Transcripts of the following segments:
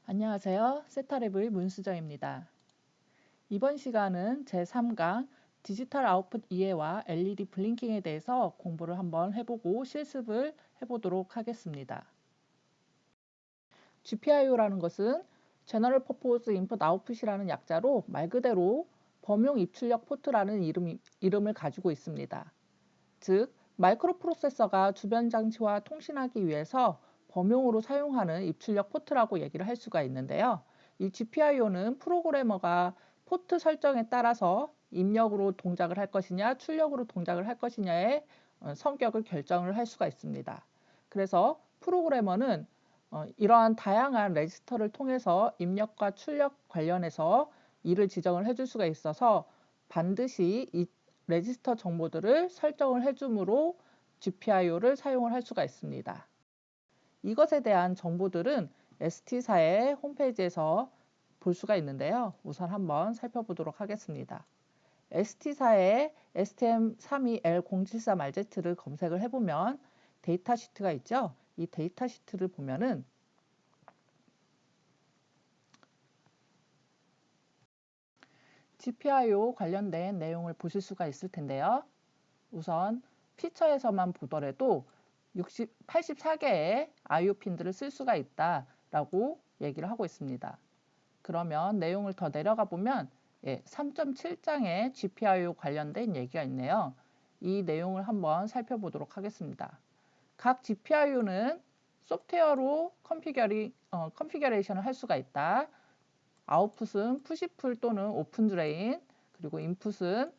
안녕하세요. 세타랩의 문수정입니다. 이번 시간은 제3강 디지털 아웃풋 이해와 LED 블링킹에 대해서 공부를 한번 해보고 실습을 해보도록 하겠습니다. GPIO라는 것은 General Purpose Input Output이라는 약자로 말 그대로 범용 입출력 포트라는 이름을 가지고 있습니다. 즉, 마이크로 프로세서가 주변 장치와 통신하기 위해서 범용으로 사용하는 입출력 포트라고 얘기를 할 수가 있는데요. 이 GPIO는 프로그래머가 포트 설정에 따라서 입력으로 동작을 할 것이냐, 출력으로 동작을 할 것이냐의 성격을 결정을 할 수가 있습니다. 그래서 프로그래머는 이러한 다양한 레지스터를 통해서 입력과 출력 관련해서 이를 지정을 해줄 수가 있어서 반드시 이 레지스터 정보들을 설정을 해주므로 GPIO를 사용을 할 수가 있습니다. 이것에 대한 정보들은 ST사의 홈페이지에서 볼 수가 있는데요. 우선 한번 살펴보도록 하겠습니다. ST사의 STM32L074-Z를 검색을 해보면 데이터 시트가 있죠. 이 데이터 시트를 보면은 GPIO 관련된 내용을 보실 수가 있을 텐데요. 우선 피처에서만 보더라도 84개의 IO 핀들을 쓸 수가 있다라고 얘기를 하고 있습니다. 그러면 내용을 더 내려가 보면 3.7장의 GPIO 관련된 얘기가 있네요. 이 내용을 한번 살펴보도록 하겠습니다. 각 GPIO는 소프트웨어로 컨피규레이션을 할 수가 있다. 아웃풋은 푸시풀 또는 오픈 드레인, 그리고 인풋은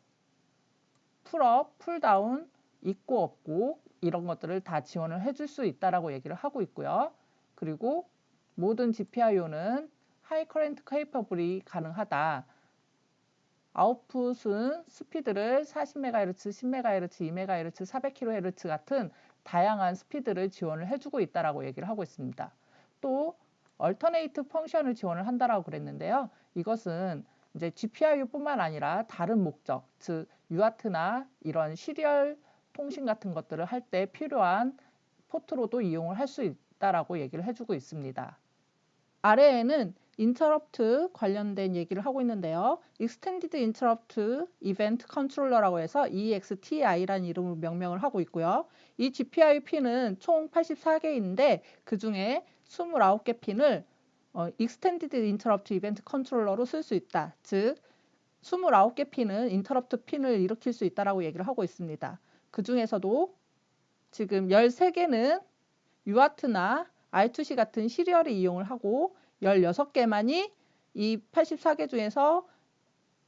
풀업, 풀다운, 있고 없고 이런 것들을 다 지원을 해줄 수 있다라고 얘기를 하고 있고요. 그리고 모든 GPIO는 하이 커런트 케이퍼블이 가능하다. 아웃풋은 스피드를 40MHz, 10MHz, 2MHz, 400kHz 같은 다양한 스피드를 지원을 해주고 있다라고 얘기를 하고 있습니다. 또 얼터네이트 펑션을 지원을 한다라고 그랬는데요. 이것은 이제 GPIO뿐만 아니라 다른 목적, 즉 UART나 이런 시리얼 통신 같은 것들을 할 때 필요한 포트로도 이용을 할 수 있다라고 얘기를 해주고 있습니다. 아래에는 인터럽트 관련된 얘기를 하고 있는데요. Extended Interrupt Event Controller라고 해서 EXTI라는 이름으로 명명을 하고 있고요. 이 GPIO 핀은 총 84개인데 그 중에 29개 핀을 Extended Interrupt Event Controller로 쓸 수 있다. 즉 29개 핀은 인터럽트 핀을 일으킬 수 있다라고 얘기를 하고 있습니다. 그 중에서도 지금 13개는 UART나 I2C 같은 시리얼을 이용을 하고 16개만이 이 84개 중에서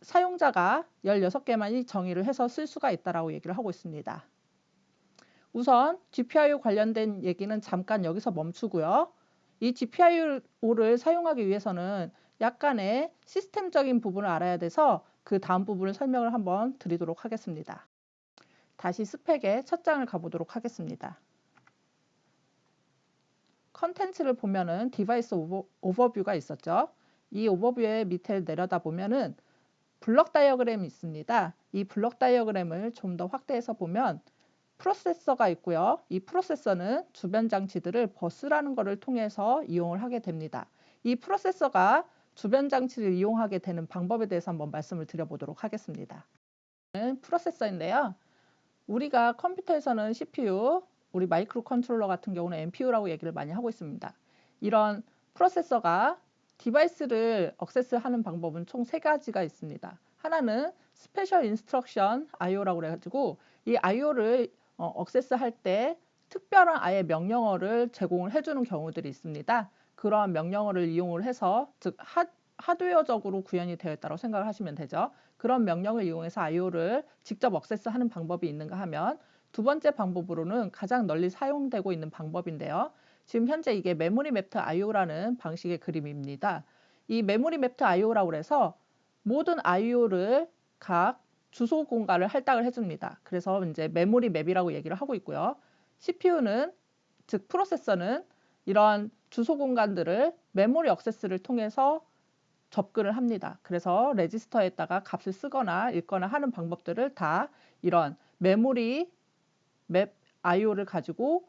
사용자가 16개만이 정의를 해서 쓸 수가 있다라고 얘기를 하고 있습니다. 우선 GPIO 관련된 얘기는 잠깐 여기서 멈추고요. 이 GPIO를 사용하기 위해서는 약간의 시스템적인 부분을 알아야 돼서 그 다음 부분을 설명을 한번 드리도록 하겠습니다. 다시 스펙의 첫 장을 가보도록 하겠습니다. 컨텐츠를 보면은 디바이스 오버뷰가 있었죠. 이 오버뷰의 밑에 내려다 보면은 블럭 다이어그램이 있습니다. 이 블럭 다이어그램을 좀 더 확대해서 보면 프로세서가 있고요. 이 프로세서는 주변 장치들을 버스라는 것을 통해서 이용을 하게 됩니다. 이 프로세서가 주변 장치를 이용하게 되는 방법에 대해서 한번 말씀을 드려보도록 하겠습니다. 프로세서인데요. 우리가 컴퓨터에서는 CPU, 우리 마이크로 컨트롤러 같은 경우는 MPU라고 얘기를 많이 하고 있습니다. 이런 프로세서가 디바이스를 액세스하는 방법은 총 3가지가 있습니다. 하나는 스페셜 인스트럭션 IO라고 그래가지고 이 IO를 액세스할 때 특별한 아예 명령어를 제공을 해주는 경우들이 있습니다. 그러한 명령어를 이용을 해서 즉 하드웨어적으로 구현이 되어 있다고 생각을 하시면 되죠. 그런 명령을 이용해서 IO를 직접 액세스하는 방법이 있는가 하면 두 번째 방법으로는 가장 널리 사용되고 있는 방법인데요. 지금 현재 이게 메모리 맵트 IO라는 방식의 그림입니다. 이 메모리 맵트 IO라고 해서 모든 IO를 각 주소 공간을 할당을 해줍니다. 그래서 이제 메모리 맵이라고 얘기를 하고 있고요. CPU는 즉 프로세서는 이런 주소 공간들을 메모리 액세스를 통해서 접근을 합니다. 그래서 레지스터에다가 값을 쓰거나 읽거나 하는 방법들을 다 이런 메모리 맵 IO를 가지고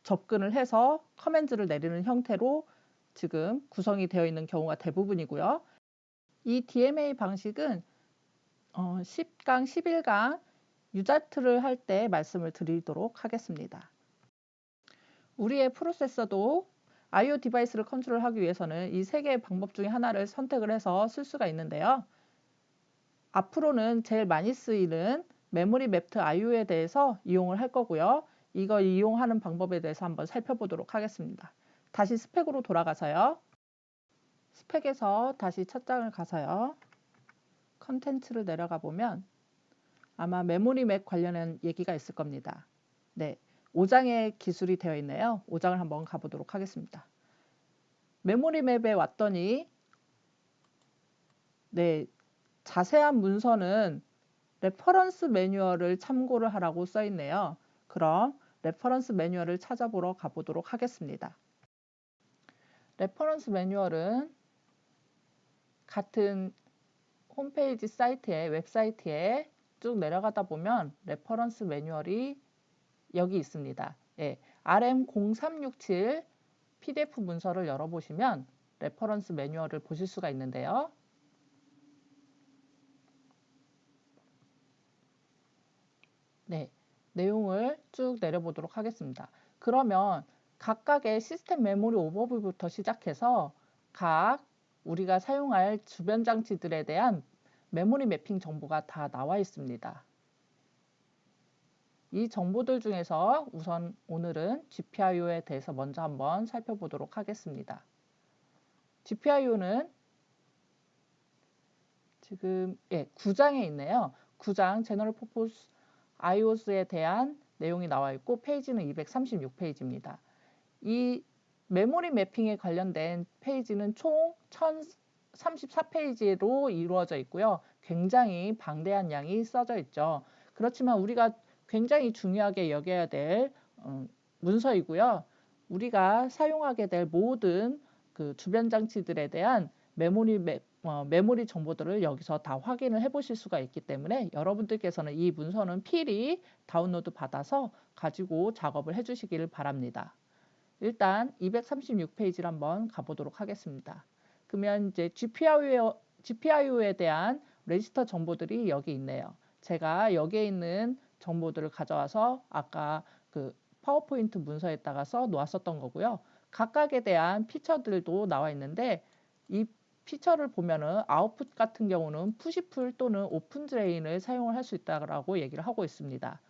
접근을 해서 커맨드를 내리는 형태로 지금 구성이 되어 있는 경우가 대부분이고요. 이 DMA 방식은 10강, 11강 유자트를 할 때 말씀을 드리도록 하겠습니다. 우리의 프로세서도 I/O 디바이스를 컨트롤하기 위해서는 이 세 개의 방법 중에 하나를 선택을 해서 쓸 수가 있는데요. 앞으로는 제일 많이 쓰이는 메모리 맵트 I/O에 대해서 이용을 할 거고요. 이걸 이용하는 방법에 대해서 한번 살펴보도록 하겠습니다. 다시 스펙으로 돌아가서요. 스펙에서 다시 첫 장을 가서요. 컨텐츠를 내려가 보면 아마 메모리 맵 관련한 얘기가 있을 겁니다. 네, 5장의 기술이 되어 있네요. 5장을 한번 가보도록 하겠습니다. 메모리 맵에 왔더니 네, 자세한 문서는 레퍼런스 매뉴얼을 참고를 하라고 써 있네요. 그럼 레퍼런스 매뉴얼을 찾아보러 가보도록 하겠습니다. 레퍼런스 매뉴얼은 같은 홈페이지 사이트에 웹사이트에 쭉 내려가다 보면 레퍼런스 매뉴얼이 여기 있습니다. 예, RM0367 PDF 문서를 열어보시면 레퍼런스 매뉴얼을 보실 수가 있는데요. 네, 내용을 쭉 내려보도록 하겠습니다. 그러면 각각의 시스템 메모리 오버뷰부터 시작해서 각 우리가 사용할 주변 장치들에 대한 메모리 매핑 정보가 다 나와 있습니다. 이 정보들 중에서 우선 오늘은 GPIO에 대해서 먼저 한번 살펴보도록 하겠습니다. GPIO는 지금 9장에 있네요. 9장 General Purpose IOS에 대한 내용이 나와 있고 페이지는 236페이지입니다. 이 메모리 매핑에 관련된 페이지는 총 1034페이지로 이루어져 있고요. 굉장히 방대한 양이 써져 있죠. 그렇지만 우리가 굉장히 중요하게 여겨야 될 문서이고요. 우리가 사용하게 될 모든 그 주변 장치들에 대한 메모리 정보들을 여기서 다 확인을 해 보실 수가 있기 때문에 여러분들께서는 이 문서는 필히 다운로드 받아서 가지고 작업을 해 주시기를 바랍니다. 일단 236페이지를 한번 가보도록 하겠습니다. 그러면 이제 GPIO에 대한 레지스터 정보들이 여기 있네요. 제가 여기에 있는 정보들을 가져와서 아까 그 파워포인트 문서에다가 써 놓았었던 거고요. 각각에 대한 피처들도 나와 있는데 이 피처를 보면은 아웃풋 같은 경우는 푸시풀 또는 오픈 드레인을 사용을 할 수 있다고 얘기를 하고 있습니다.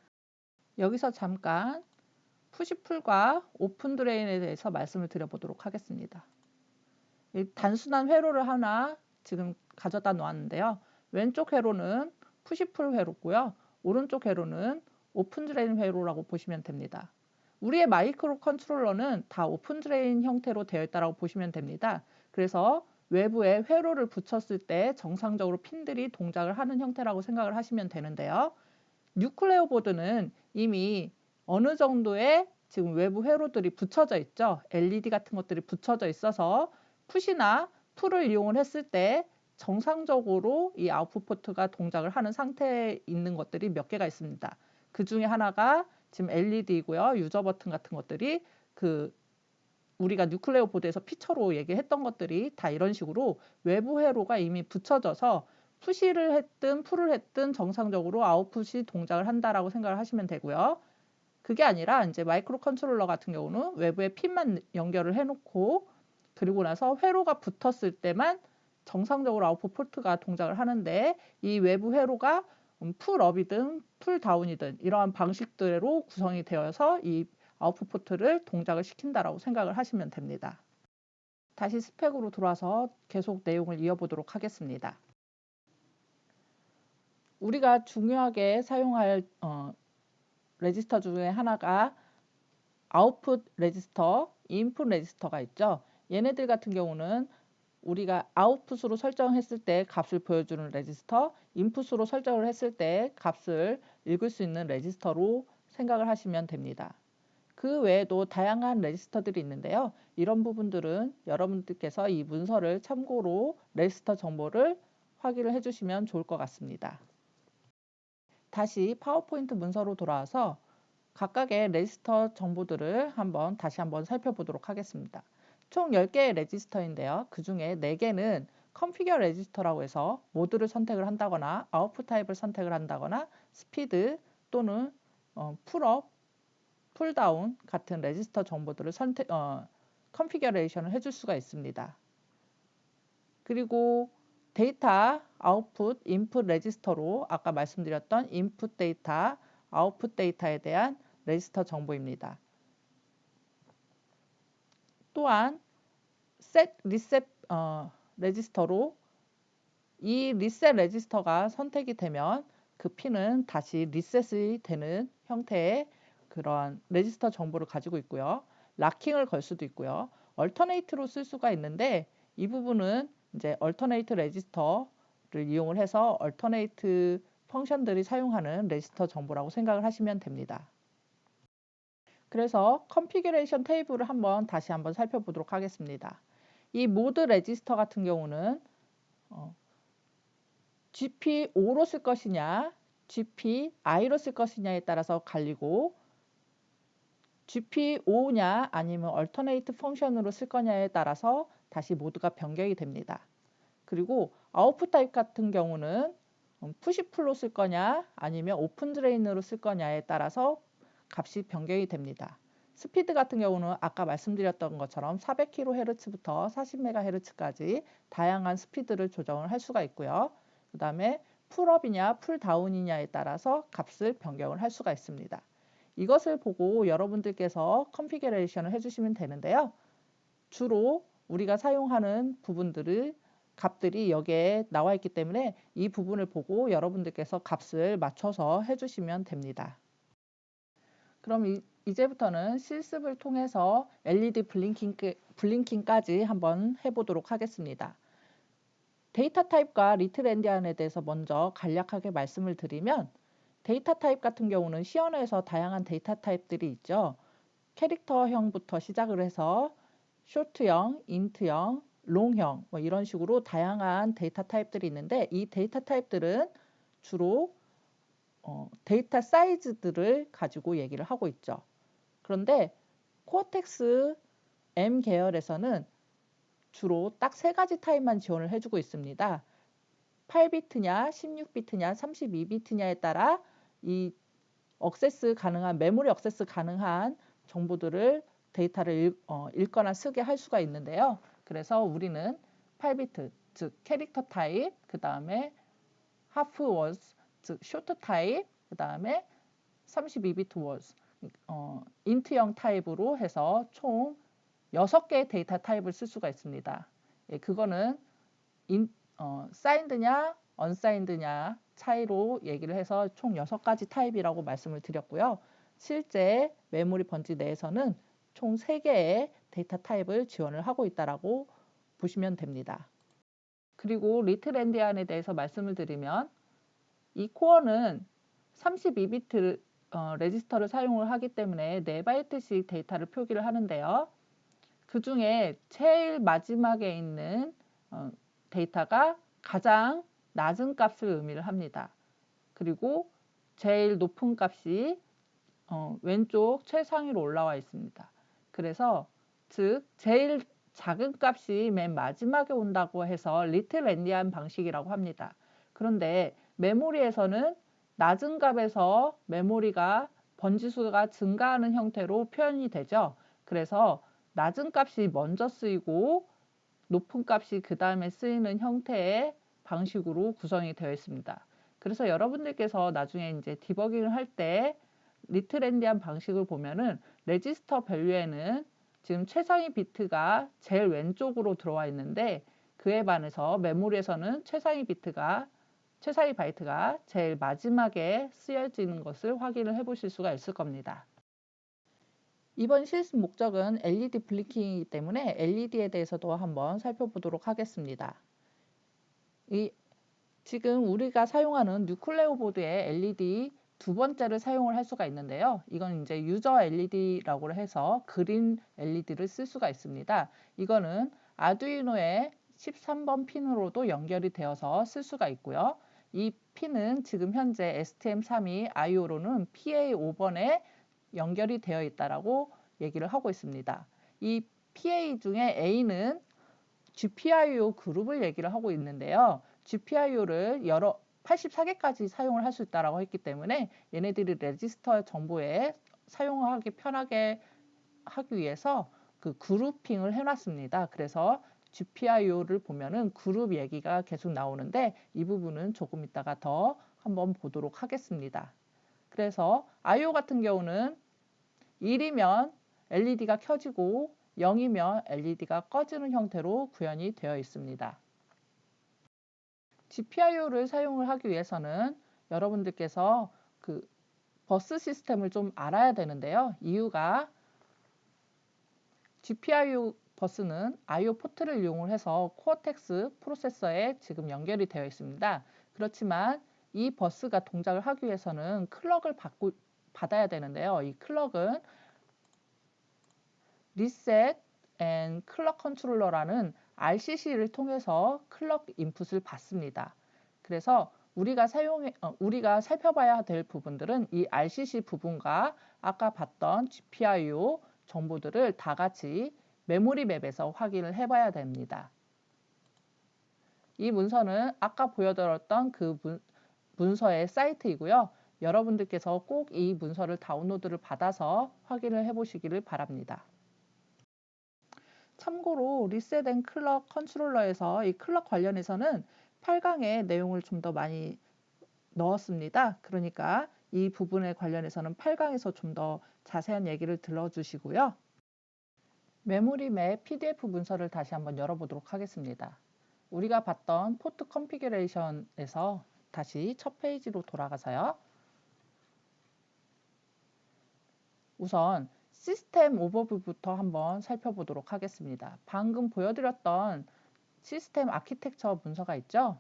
여기서 잠깐 푸시풀과 오픈 드레인에 대해서 말씀을 드려보도록 하겠습니다. 단순한 회로를 하나 지금 가져다 놓았는데요. 왼쪽 회로는 푸시풀 회로고요. 오른쪽 회로는 오픈 드레인 회로라고 보시면 됩니다. 우리의 마이크로 컨트롤러는 다 오픈 드레인 형태로 되어 있다고 보시면 됩니다. 그래서 외부에 회로를 붙였을 때 정상적으로 핀들이 동작을 하는 형태라고 생각을 하시면 되는데요. 뉴클레오 보드는 이미 어느 정도의 지금 외부 회로들이 붙여져 있죠. LED 같은 것들이 붙여져 있어서 푸시나 풀을 이용을 했을 때 정상적으로 이 아웃풋 포트가 동작을 하는 상태에 있는 것들이 몇 개가 있습니다. 그 중에 하나가 지금 LED이고요. 유저 버튼 같은 것들이 그 우리가 뉴클레오 보드에서 피처로 얘기했던 것들이 다 이런 식으로 외부 회로가 이미 붙여져서 푸시를 했든 풀을 했든 정상적으로 아웃풋이 동작을 한다라고 생각을 하시면 되고요. 그게 아니라 이제 마이크로 컨트롤러 같은 경우는 외부에 핀만 연결을 해놓고 그리고 나서 회로가 붙었을 때만 정상적으로 아웃풋 포트가 동작을 하는데 이 외부 회로가 풀업이든 풀다운이든 이러한 방식대로 구성이 되어서 이 아웃풋 포트를 동작을 시킨다라고 생각을 하시면 됩니다. 다시 스펙으로 돌아서 계속 내용을 이어보도록 하겠습니다. 우리가 중요하게 사용할 레지스터 중에 하나가 아웃풋 레지스터, 인풋 레지스터가 있죠. 얘네들 같은 경우는 우리가 아웃풋으로 설정했을 때 값을 보여주는 레지스터, 인풋으로 설정을 했을 때 값을 읽을 수 있는 레지스터로 생각을 하시면 됩니다. 그 외에도 다양한 레지스터들이 있는데요. 이런 부분들은 여러분들께서 이 문서를 참고로 레지스터 정보를 확인을 해주시면 좋을 것 같습니다. 다시 파워포인트 문서로 돌아와서 각각의 레지스터 정보들을 다시 한번 살펴보도록 하겠습니다. 총 10개의 레지스터인데요. 그 중에 4개는 컨피겨 레지스터라고 해서 모드를 선택을 한다거나 아웃풋 타입을 선택을 한다거나 스피드 또는 풀업, 풀다운 같은 레지스터 정보들을 컨피겨레이션을 해줄 수가 있습니다. 그리고 데이터 아웃풋 인풋 레지스터로 아까 말씀드렸던 인풋 데이터, 아웃풋 데이터에 대한 레지스터 정보입니다. 또한 셋 리셋 레지스터로 이 리셋 레지스터가 선택이 되면 그 핀은 다시 리셋이 되는 형태의 그런 레지스터 정보를 가지고 있고요. 락킹을 걸 수도 있고요. 얼터네이트로 쓸 수가 있는데 이 부분은 이제 얼터네이트 레지스터를 이용을 해서 얼터네이트 펑션들이 사용하는 레지스터 정보라고 생각을 하시면 됩니다. 그래서 컨피규레이션 테이블을 다시 한번 살펴보도록 하겠습니다. 이 모드 레지스터 같은 경우는 GP5로 쓸 것이냐 GPI로 쓸 것이냐에 따라서 갈리고 GP5냐 아니면 얼터네이트 펑션으로 쓸 거냐에 따라서 다시 모드가 변경이 됩니다. 그리고 아웃풋 타입 같은 경우는 푸시풀로 쓸 거냐 아니면 오픈 드레인으로 쓸 거냐에 따라서 값이 변경이 됩니다. 스피드 같은 경우는 아까 말씀드렸던 것처럼 400kHz부터 40MHz까지 다양한 스피드를 조정을 할 수가 있고요. 그 다음에 풀업이냐 풀다운이냐에 따라서 값을 변경을 할 수가 있습니다. 이것을 보고 여러분들께서 컨피규레이션을 해주시면 되는데요. 주로 우리가 사용하는 값들이 여기에 나와 있기 때문에 이 부분을 보고 여러분들께서 값을 맞춰서 해주시면 됩니다. 그럼 이제부터는 실습을 통해서 LED 블링킹까지 한번 해보도록 하겠습니다. 데이터 타입과 리틀 엔디안에 대해서 먼저 간략하게 말씀을 드리면 데이터 타입 같은 경우는 시언어에서 다양한 데이터 타입들이 있죠. 캐릭터형부터 시작을 해서 쇼트형, 인트형, 롱형 이런 식으로 다양한 데이터 타입들이 있는데 이 데이터 타입들은 주로 데이터 사이즈들을 가지고 얘기를 하고 있죠. 그런데 코어텍스 M 계열에서는 주로 딱 3가지 타입만 지원을 해주고 있습니다. 8비트냐, 16비트냐, 32비트냐에 따라 이 메모리 액세스 가능한 정보들을 데이터를 읽거나 쓰게 할 수가 있는데요. 그래서 우리는 8비트, 즉 캐릭터 타입, 그 다음에 하프 워즈, 즉 쇼트 타입, 그 다음에 32비트 워즈, 인트형 타입으로 해서 총 6개의 데이터 타입을 쓸 수가 있습니다. 예, 그거는 사인드냐, 언사인드냐 차이로 얘기를 해서 총 6가지 타입이라고 말씀을 드렸고요. 실제 메모리 번지 내에서는 총 3개의 데이터 타입을 지원을 하고 있다고 보시면 됩니다. 그리고 리틀 엔디안에 대해서 말씀을 드리면 이 코어는 32비트 레지스터를 사용을 하기 때문에 4바이트씩 데이터를 표기를 하는데요. 그 중에 제일 마지막에 있는 데이터가 가장 낮은 값을 의미를 합니다. 그리고 제일 높은 값이 왼쪽 최상위로 올라와 있습니다. 그래서 즉 제일 작은 값이 맨 마지막에 온다고 해서 리틀 엔디안 방식이라고 합니다. 그런데 메모리에서는 낮은 값에서 메모리가 번지수가 증가하는 형태로 표현이 되죠. 그래서 낮은 값이 먼저 쓰이고 높은 값이 그 다음에 쓰이는 형태의 방식으로 구성이 되어 있습니다. 그래서 여러분들께서 나중에 이제 디버깅을 할 때 리틀 엔디안 방식을 보면은 레지스터 밸류에는 지금 최상위 비트가 제일 왼쪽으로 들어와 있는데 그에 반해서 메모리에서는 최상위 바이트가 제일 마지막에 쓰여지는 것을 확인을 해 보실 수가 있을 겁니다. 이번 실습 목적은 LED 블링킹이기 때문에 LED에 대해서도 한번 살펴보도록 하겠습니다. 지금 우리가 사용하는 뉴클레오 보드의 LED 2번째를 사용을 할 수가 있는데요. 이건 이제 유저 LED라고 해서 그린 LED를 쓸 수가 있습니다. 이거는 아두이노의 13번 핀으로도 연결이 되어서 쓸 수가 있고요. 이 핀은 지금 현재 STM32 IO로는 PA5번에 연결이 되어 있다라고 얘기를 하고 있습니다. 이 PA 중에 A는 GPIO 그룹을 얘기를 하고 있는데요. GPIO를 여러 84개까지 사용을 할 수 있다고 했기 때문에 얘네들이 레지스터 정보에 사용하기 편하게 하기 위해서 그 그룹핑을 해놨습니다. 그래서 GPIO를 보면은 그룹 얘기가 계속 나오는데 이 부분은 조금 이따가 더 한번 보도록 하겠습니다. 그래서 IO 같은 경우는 1이면 LED가 켜지고 0이면 LED가 꺼지는 형태로 구현이 되어 있습니다. GPIO를 사용을 하기 위해서는 여러분들께서 그 버스 시스템을 좀 알아야 되는데요. 이유가 GPIO 버스는 IO 포트를 이용을 해서 코어텍스 프로세서에 지금 연결이 되어 있습니다. 그렇지만 이 버스가 동작을 하기 위해서는 클럭을 받아야 되는데요. 이 클럭은 리셋 앤 클럭 컨트롤러라는 RCC를 통해서 클럭 인풋을 받습니다. 그래서 우리가 살펴봐야 될 부분들은 이 RCC 부분과 아까 봤던 GPIO 정보들을 다 같이 메모리 맵에서 확인을 해봐야 됩니다. 이 문서는 아까 보여드렸던 그 문서의 사이트이고요. 여러분들께서 꼭 이 문서를 다운로드를 받아서 확인을 해보시기를 바랍니다. 참고로 리셋 앤 클럭 컨트롤러에서 이 클럭 관련해서는 8강의 내용을 좀 더 많이 넣었습니다. 그러니까 이 부분에 관련해서는 8강에서 좀 더 자세한 얘기를 들어주시고요. 메모리 맵 PDF 문서를 다시 한번 열어보도록 하겠습니다. 우리가 봤던 포트 컨피규레이션에서 다시 첫 페이지로 돌아가서요. 우선 시스템 오버뷰부터 한번 살펴보도록 하겠습니다. 방금 보여드렸던 시스템 아키텍처 문서가 있죠.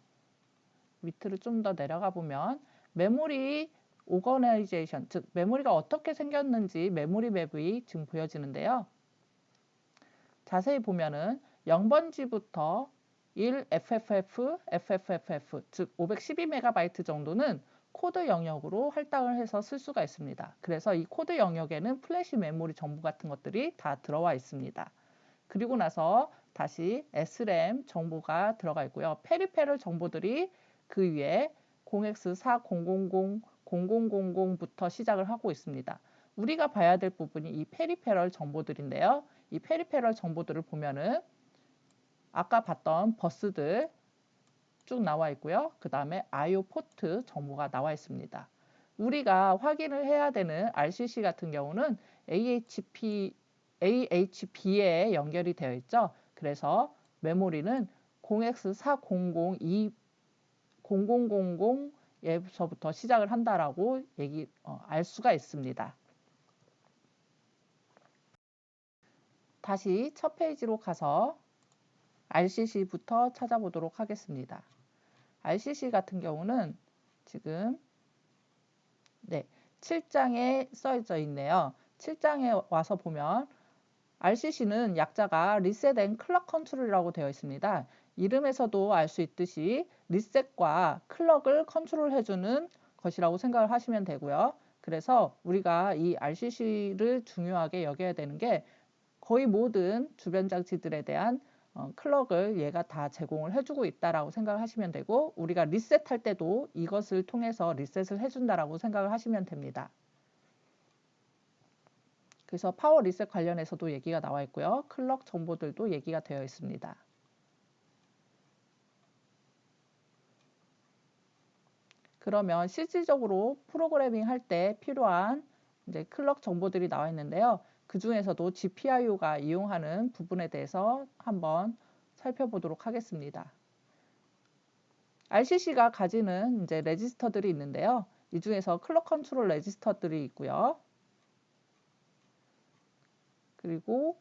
밑으로 좀 더 내려가 보면 메모리 오거나이제이션, 즉 메모리가 어떻게 생겼는지 메모리 맵이 지금 보여지는데요. 자세히 보면은 0번지부터 1FFF, FFFF, 즉 512MB 정도는 코드 영역으로 할당을 해서 쓸 수가 있습니다. 그래서 이 코드 영역에는 플래시 메모리 정보 같은 것들이 다 들어와 있습니다. 그리고 나서 다시 SRAM 정보가 들어가 있고요. 페리페럴 정보들이 그 위에 0x4000, 0000부터 시작을 하고 있습니다. 우리가 봐야 될 부분이 이 페리페럴 정보들인데요. 이 페리페럴 정보들을 보면은 아까 봤던 버스들 쭉 나와 있고요. 그 다음에 IO 포트 정보가 나와 있습니다. 우리가 확인을 해야 되는 RCC 같은 경우는 AHB에 연결이 되어 있죠. 그래서 메모리는 0x4002 0000에서부터 시작을 한다라고 알 수가 있습니다. 다시 첫 페이지로 가서 RCC부터 찾아보도록 하겠습니다. RCC 같은 경우는 지금 7장에 써져 있네요. 7장에 와서 보면 RCC는 약자가 리셋 앤 클럭 컨트롤이라고 되어 있습니다. 이름에서도 알 수 있듯이 리셋과 클럭을 컨트롤해주는 것이라고 생각을 하시면 되고요. 그래서 우리가 이 RCC를 중요하게 여겨야 되는 게 거의 모든 주변 장치들에 대한 클럭을 얘가 다 제공을 해주고 있다라고 생각을 하시면 되고 우리가 리셋할 때도 이것을 통해서 리셋을 해준다라고 생각을 하시면 됩니다. 그래서 파워 리셋 관련해서도 얘기가 나와 있고요. 클럭 정보들도 얘기가 되어 있습니다. 그러면 실질적으로 프로그래밍 할 때 필요한 이제 클럭 정보들이 나와 있는데요. 그 중에서도 GPIO가 이용하는 부분에 대해서 한번 살펴보도록 하겠습니다. RCC가 가지는 이제 레지스터들이 있는데요. 이 중에서 클럭 컨트롤 레지스터들이 있고요. 그리고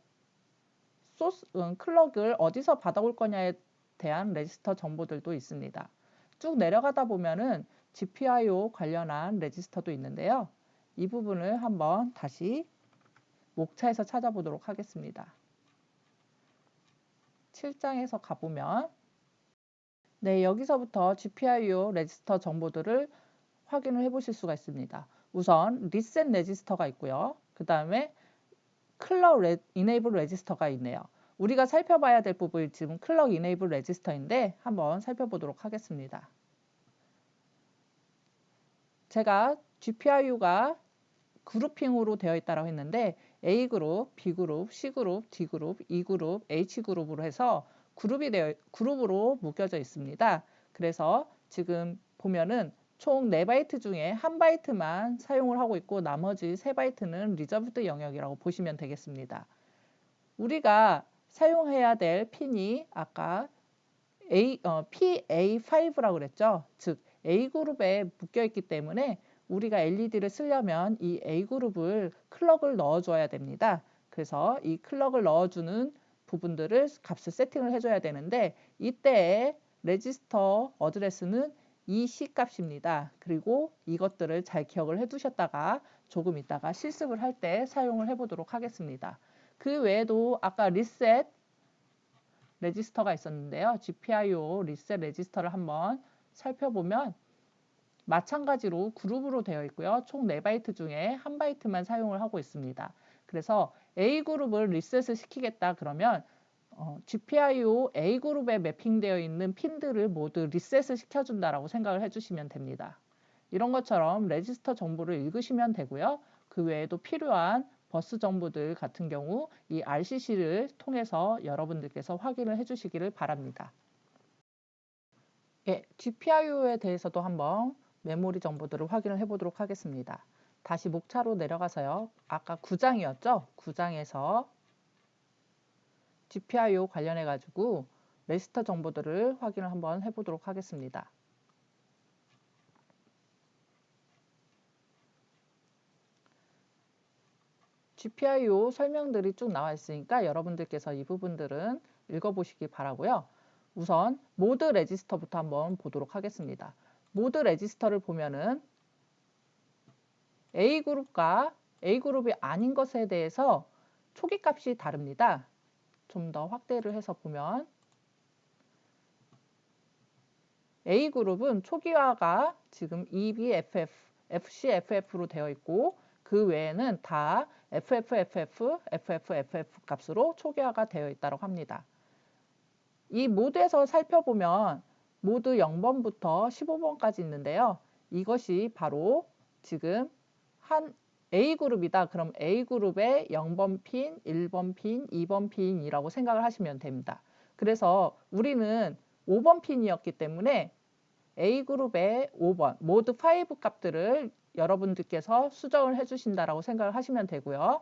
클럭을 어디서 받아올 거냐에 대한 레지스터 정보들도 있습니다. 쭉 내려가다 보면은 GPIO 관련한 레지스터도 있는데요. 이 부분을 한번 다시 목차에서 찾아보도록 하겠습니다. 7장에서 가보면 여기서부터 GPIO 레지스터 정보들을 확인을 해보실 수가 있습니다. 우선 리셋 레지스터가 있고요. 그 다음에 클럭 이네이블 레지스터가 있네요. 우리가 살펴봐야 될 부분이 지금 클럭 이네이블 레지스터인데 한번 살펴보도록 하겠습니다. 제가 GPIO가 그룹핑으로 되어 있다고 했는데 A그룹, B그룹, C그룹, D그룹, E그룹, H그룹으로 해서 그룹으로 묶여져 있습니다. 그래서 지금 보면은 총 4바이트 중에 1바이트만 사용을 하고 있고 나머지 3바이트는 리저브드 영역이라고 보시면 되겠습니다. 우리가 사용해야 될 핀이 아까 PA5라고 그랬죠. 즉 A그룹에 묶여 있기 때문에 우리가 LED를 쓰려면 이 A그룹을 클럭을 넣어줘야 됩니다. 그래서 이 클럭을 넣어주는 부분들을 값을 세팅을 해줘야 되는데 이때의 레지스터 어드레스는 EC 값입니다. 그리고 이것들을 잘 기억을 해두셨다가 조금 있다가 실습을 할 때 사용을 해보도록 하겠습니다. 그 외에도 아까 리셋 레지스터가 있었는데요. GPIO 리셋 레지스터를 한번 살펴보면 마찬가지로 그룹으로 되어 있고요. 총 4바이트 중에 1바이트만 사용을 하고 있습니다. 그래서 A그룹을 리셋을 시키겠다 그러면 GPIO A그룹에 매핑되어 있는 핀들을 모두 리셋을 시켜준다라고 생각을 해주시면 됩니다. 이런 것처럼 레지스터 정보를 읽으시면 되고요. 그 외에도 필요한 버스 정보들 같은 경우 이 RCC를 통해서 여러분들께서 확인을 해주시기를 바랍니다. 예, GPIO에 대해서도 한번 메모리 정보들을 확인을 해보도록 하겠습니다. 다시 목차로 내려가서요. 아까 9장이었죠? 9장에서 GPIO 관련해 가지고 레지스터 정보들을 확인을 한번 해보도록 하겠습니다. GPIO 설명들이 쭉 나와 있으니까 여러분들께서 이 부분들은 읽어보시기 바라고요. 우선 모드 레지스터부터 한번 보도록 하겠습니다. 모드 레지스터를 보면은 A그룹과 A그룹이 아닌 것에 대해서 초기 값이 다릅니다. 좀 더 확대를 해서 보면 A그룹은 초기화가 지금 EBFF, FCFF로 되어 있고 그 외에는 다 FFFF, FFFF 값으로 초기화가 되어 있다고 합니다. 이 모드에서 살펴보면 모드 0번부터 15번까지 있는데요. 이것이 바로 지금 한 A그룹이다. 그럼 A그룹의 0번 핀, 1번 핀, 2번 핀이라고 생각을 하시면 됩니다. 그래서 우리는 5번 핀이었기 때문에 A그룹의 5번 모드 5 값들을 여러분들께서 수정을 해주신다라고 생각을 하시면 되고요.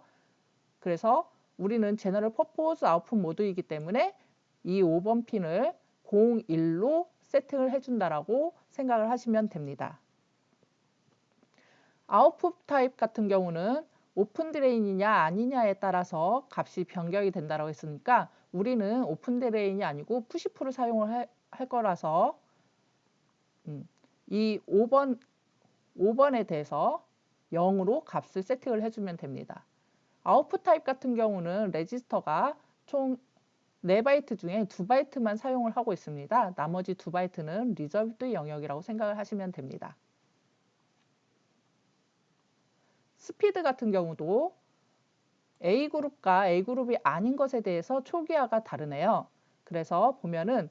그래서 우리는 제너럴 퍼포즈 아웃풋 모드이기 때문에 이 5번 핀을 01로 세팅을 해준다라고 생각을 하시면 됩니다. 아웃풋 타입 같은 경우는 오픈 드레인이냐 아니냐에 따라서 값이 변경이 된다고 했으니까 우리는 오픈 드레인이 아니고 푸시프를 사용을 할 거라서 이 5번에 대해서 0으로 값을 세팅을 해주면 됩니다. 아웃풋 타입 같은 경우는 레지스터가 총 4바이트 중에 2바이트만 사용을 하고 있습니다. 나머지 2바이트는 리저브드 영역이라고 생각을 하시면 됩니다. 스피드 같은 경우도 A그룹과 A그룹이 아닌 것에 대해서 초기화가 다르네요. 그래서 보면은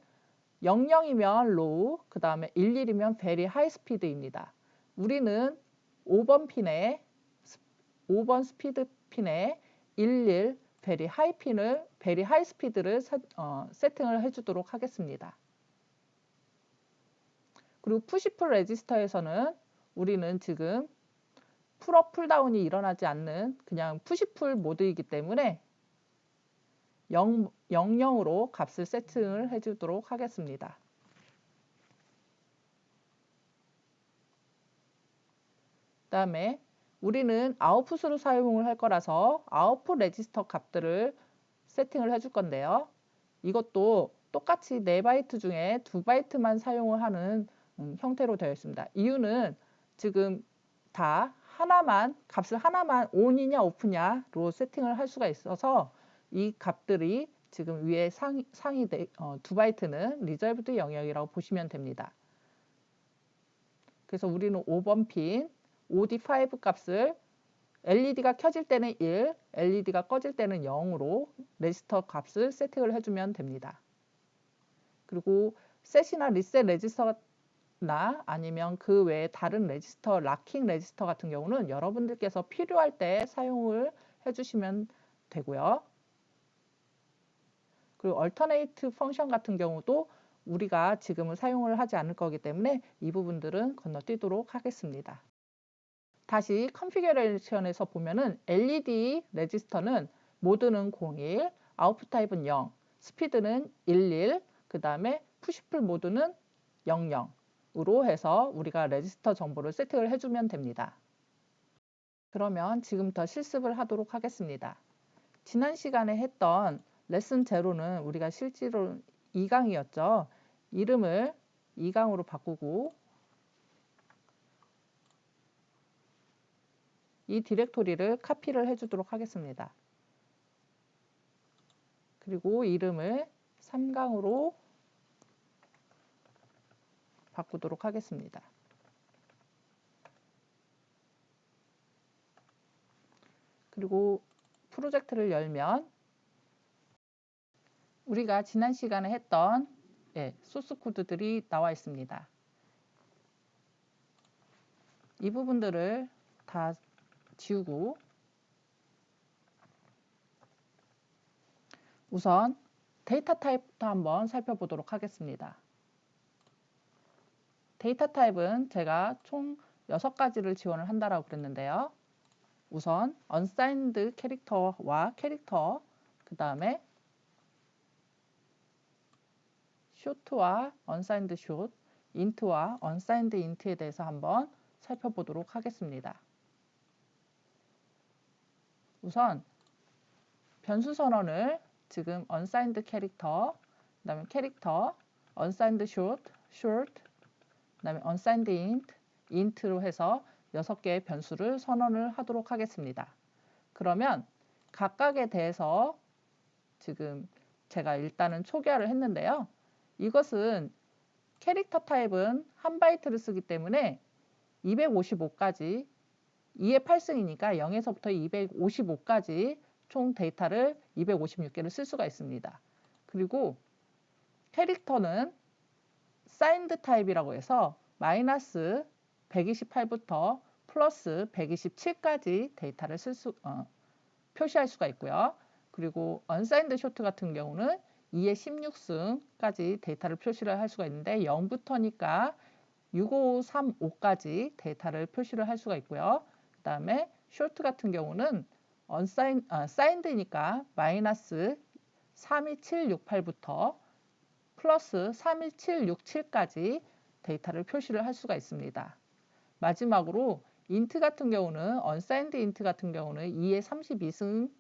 00이면 low, 그 다음에 11이면 very high speed입니다. 우리는 5번 스피드 핀에 11 very high speed를 세팅을 해주도록 하겠습니다. 그리고 푸시풀 레지스터에서는 우리는 지금 풀업 풀다운이 일어나지 않는 그냥 푸시풀 모드이기 때문에 00으로 값을 세팅을 해주도록 하겠습니다. 그 다음에 우리는 아웃풋으로 사용을 할 거라서 아웃풋 레지스터 값들을 세팅을 해줄 건데요. 이것도 똑같이 4바이트 중에 2바이트만 사용을 하는 형태로 되어 있습니다. 이유는 지금 다 값을 하나만 온이냐 오프냐로 세팅을 할 수가 있어서 이 값들이 지금 위에 상위 2바이트는 리저브드 영역이라고 보시면 됩니다. 그래서 우리는 5번 핀 OD5 값을 LED가 켜질 때는 1, LED가 꺼질 때는 0으로 레지스터 값을 세팅을 해주면 됩니다. 그리고 셋이나 리셋 레지스터나 아니면 그 외에 다른 레지스터, 락킹 레지스터 같은 경우는 여러분들께서 필요할 때 사용을 해주시면 되고요. 그리고 얼터네이트 펑션 같은 경우도 우리가 지금은 사용을 하지 않을 거기 때문에 이 부분들은 건너뛰도록 하겠습니다. 다시 컨피규레이션에서 보면은 LED 레지스터는 모드는 01, 아웃풋 타입은 0, 스피드는 11, 그 다음에 푸시풀 모드는 00으로 해서 우리가 레지스터 정보를 세팅을 해주면 됩니다. 그러면 지금부터 실습을 하도록 하겠습니다. 지난 시간에 했던 레슨 제로는 우리가 실제로 2강이었죠. 이름을 2강으로 바꾸고 이 디렉토리를 카피를 해주도록 하겠습니다. 그리고 이름을 3강으로 바꾸도록 하겠습니다. 그리고 프로젝트를 열면 우리가 지난 시간에 했던 소스 코드들이 나와 있습니다. 이 부분들을 다 지우고 우선 데이터 타입부터 한번 살펴보도록 하겠습니다. 데이터 타입은 제가 총 6가지를 지원을 한다라고 그랬는데요. 우선 unsigned 캐릭터와 캐릭터, 그 다음에 short와 unsigned short, int와 unsigned int에 대해서 한번 살펴보도록 하겠습니다. 우선 변수 선언을 지금 unsigned 캐릭터, 그 다음에 캐릭터, unsigned short, 그 다음에 unsigned int로 해서 6개의 변수를 선언을 하도록 하겠습니다. 그러면 각각에 대해서 지금 제가 일단은 초기화를 했는데요. 이것은 캐릭터 타입은 1바이트를 쓰기 때문에 255까지 2의 8승이니까 0에서부터 255까지 총 데이터를 256개를 쓸 수가 있습니다. 그리고 캐릭터는 사인드 타입이라고 해서 마이너스 128부터 플러스 127까지 데이터를 표시할 수가 있고요. 그리고 unsigned short 같은 경우는 2의 16승까지 데이터를 표시를 할 수가 있는데 0부터니까 6535까지 데이터를 표시를 할 수가 있고요. 그 다음에 short 같은 경우는 signed니까 마이너스 32768부터 플러스 31767까지 데이터를 표시를 할 수가 있습니다. 마지막으로 int 같은 경우는 unsigned int 같은 경우는 2의 32승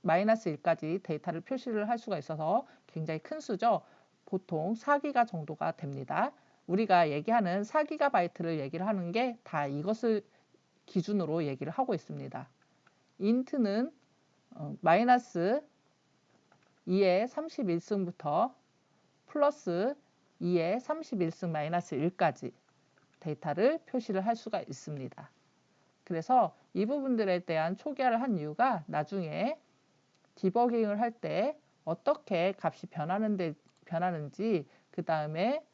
마이너스 1까지 데이터를 표시를 할 수가 있어서 굉장히 큰 수죠. 보통 4기가 정도가 됩니다. 우리가 얘기하는 4GB를 얘기를 하는 게 다 이것을 기준으로 얘기를 하고 있습니다. int는 마이너스 2의 31승부터 플러스 2의 31승 마이너스 1까지 데이터를 표시를 할 수가 있습니다. 그래서 이 부분들에 대한 초기화를 한 이유가 나중에 디버깅을 할 때 어떻게 값이 변하는지 그 다음에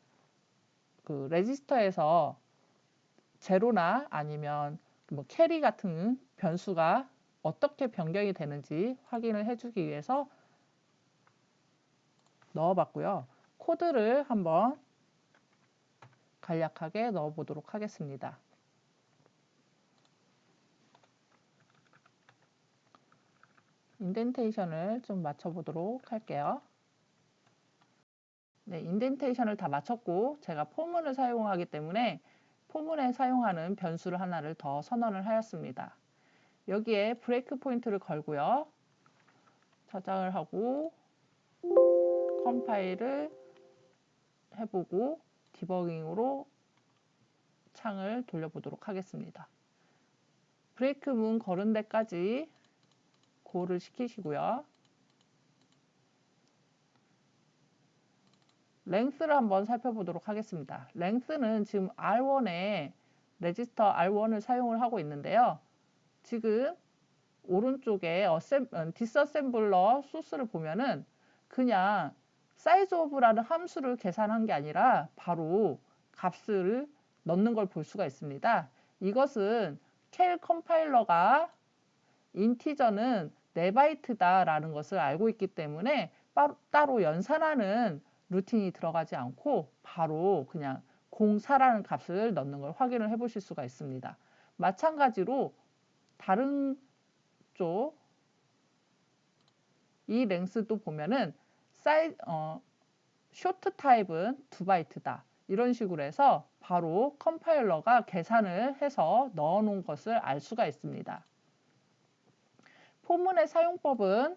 그 레지스터에서 제로나 아니면 뭐 캐리 같은 변수가 어떻게 변경이 되는지 확인을 해주기 위해서 넣어봤고요. 코드를 한번 간략하게 넣어보도록 하겠습니다. 인덴테이션을 좀 맞춰보도록 할게요. 네, 인덴테이션을 다 맞췄고 제가 포문을 사용하기 때문에 포문에 사용하는 변수를 하나를 더 선언을 하였습니다. 여기에 브레이크 포인트를 걸고요. 저장을 하고 컴파일을 해보고 디버깅으로 창을 돌려보도록 하겠습니다. 브레이크 문 걸은 데까지 고를 시키시고요. 랭스를 한번 살펴보도록 하겠습니다. 랭스는 지금 R1에 레지스터 R1을 사용을 하고 있는데요. 지금 오른쪽에 디서셈블러 소스를 보면은 그냥 사이즈 오브라는 함수를 계산한 게 아니라 바로 값을 넣는 걸 볼 수가 있습니다. 이것은 켈 컴파일러가 인티저는 4바이트다라는 것을 알고 있기 때문에 따로 연산하는 루틴이 들어가지 않고 바로 그냥 04라는 값을 넣는 걸 확인을 해 보실 수가 있습니다. 마찬가지로 다른 쪽 이 랭스도 보면은 쇼트 타입은 2바이트다. 이런 식으로 해서 바로 컴파일러가 계산을 해서 넣어 놓은 것을 알 수가 있습니다. 포문의 사용법은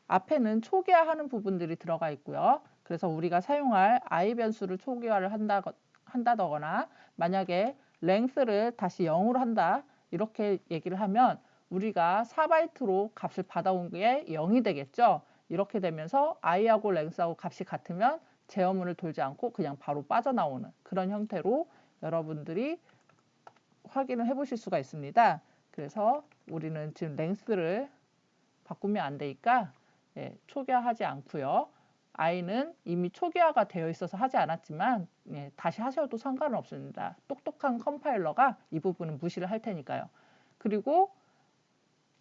앞에는 초기화하는 부분들이 들어가 있고요. 그래서 우리가 사용할 i 변수를 초기화를 한다거나 만약에 length를 다시 0으로 한다 이렇게 얘기를 하면 우리가 4바이트로 값을 받아온 게 0이 되겠죠. 이렇게 되면서 i하고 length하고 값이 같으면 제어문을 돌지 않고 그냥 바로 빠져나오는 그런 형태로 여러분들이 확인을 해 보실 수가 있습니다. 그래서 우리는 지금 length를 바꾸면 안 되니까 초기화하지 않고요. i는 이미 초기화가 되어 있어서 하지 않았지만 다시 하셔도 상관은 없습니다. 똑똑한 컴파일러가 이 부분은 무시를 할 테니까요. 그리고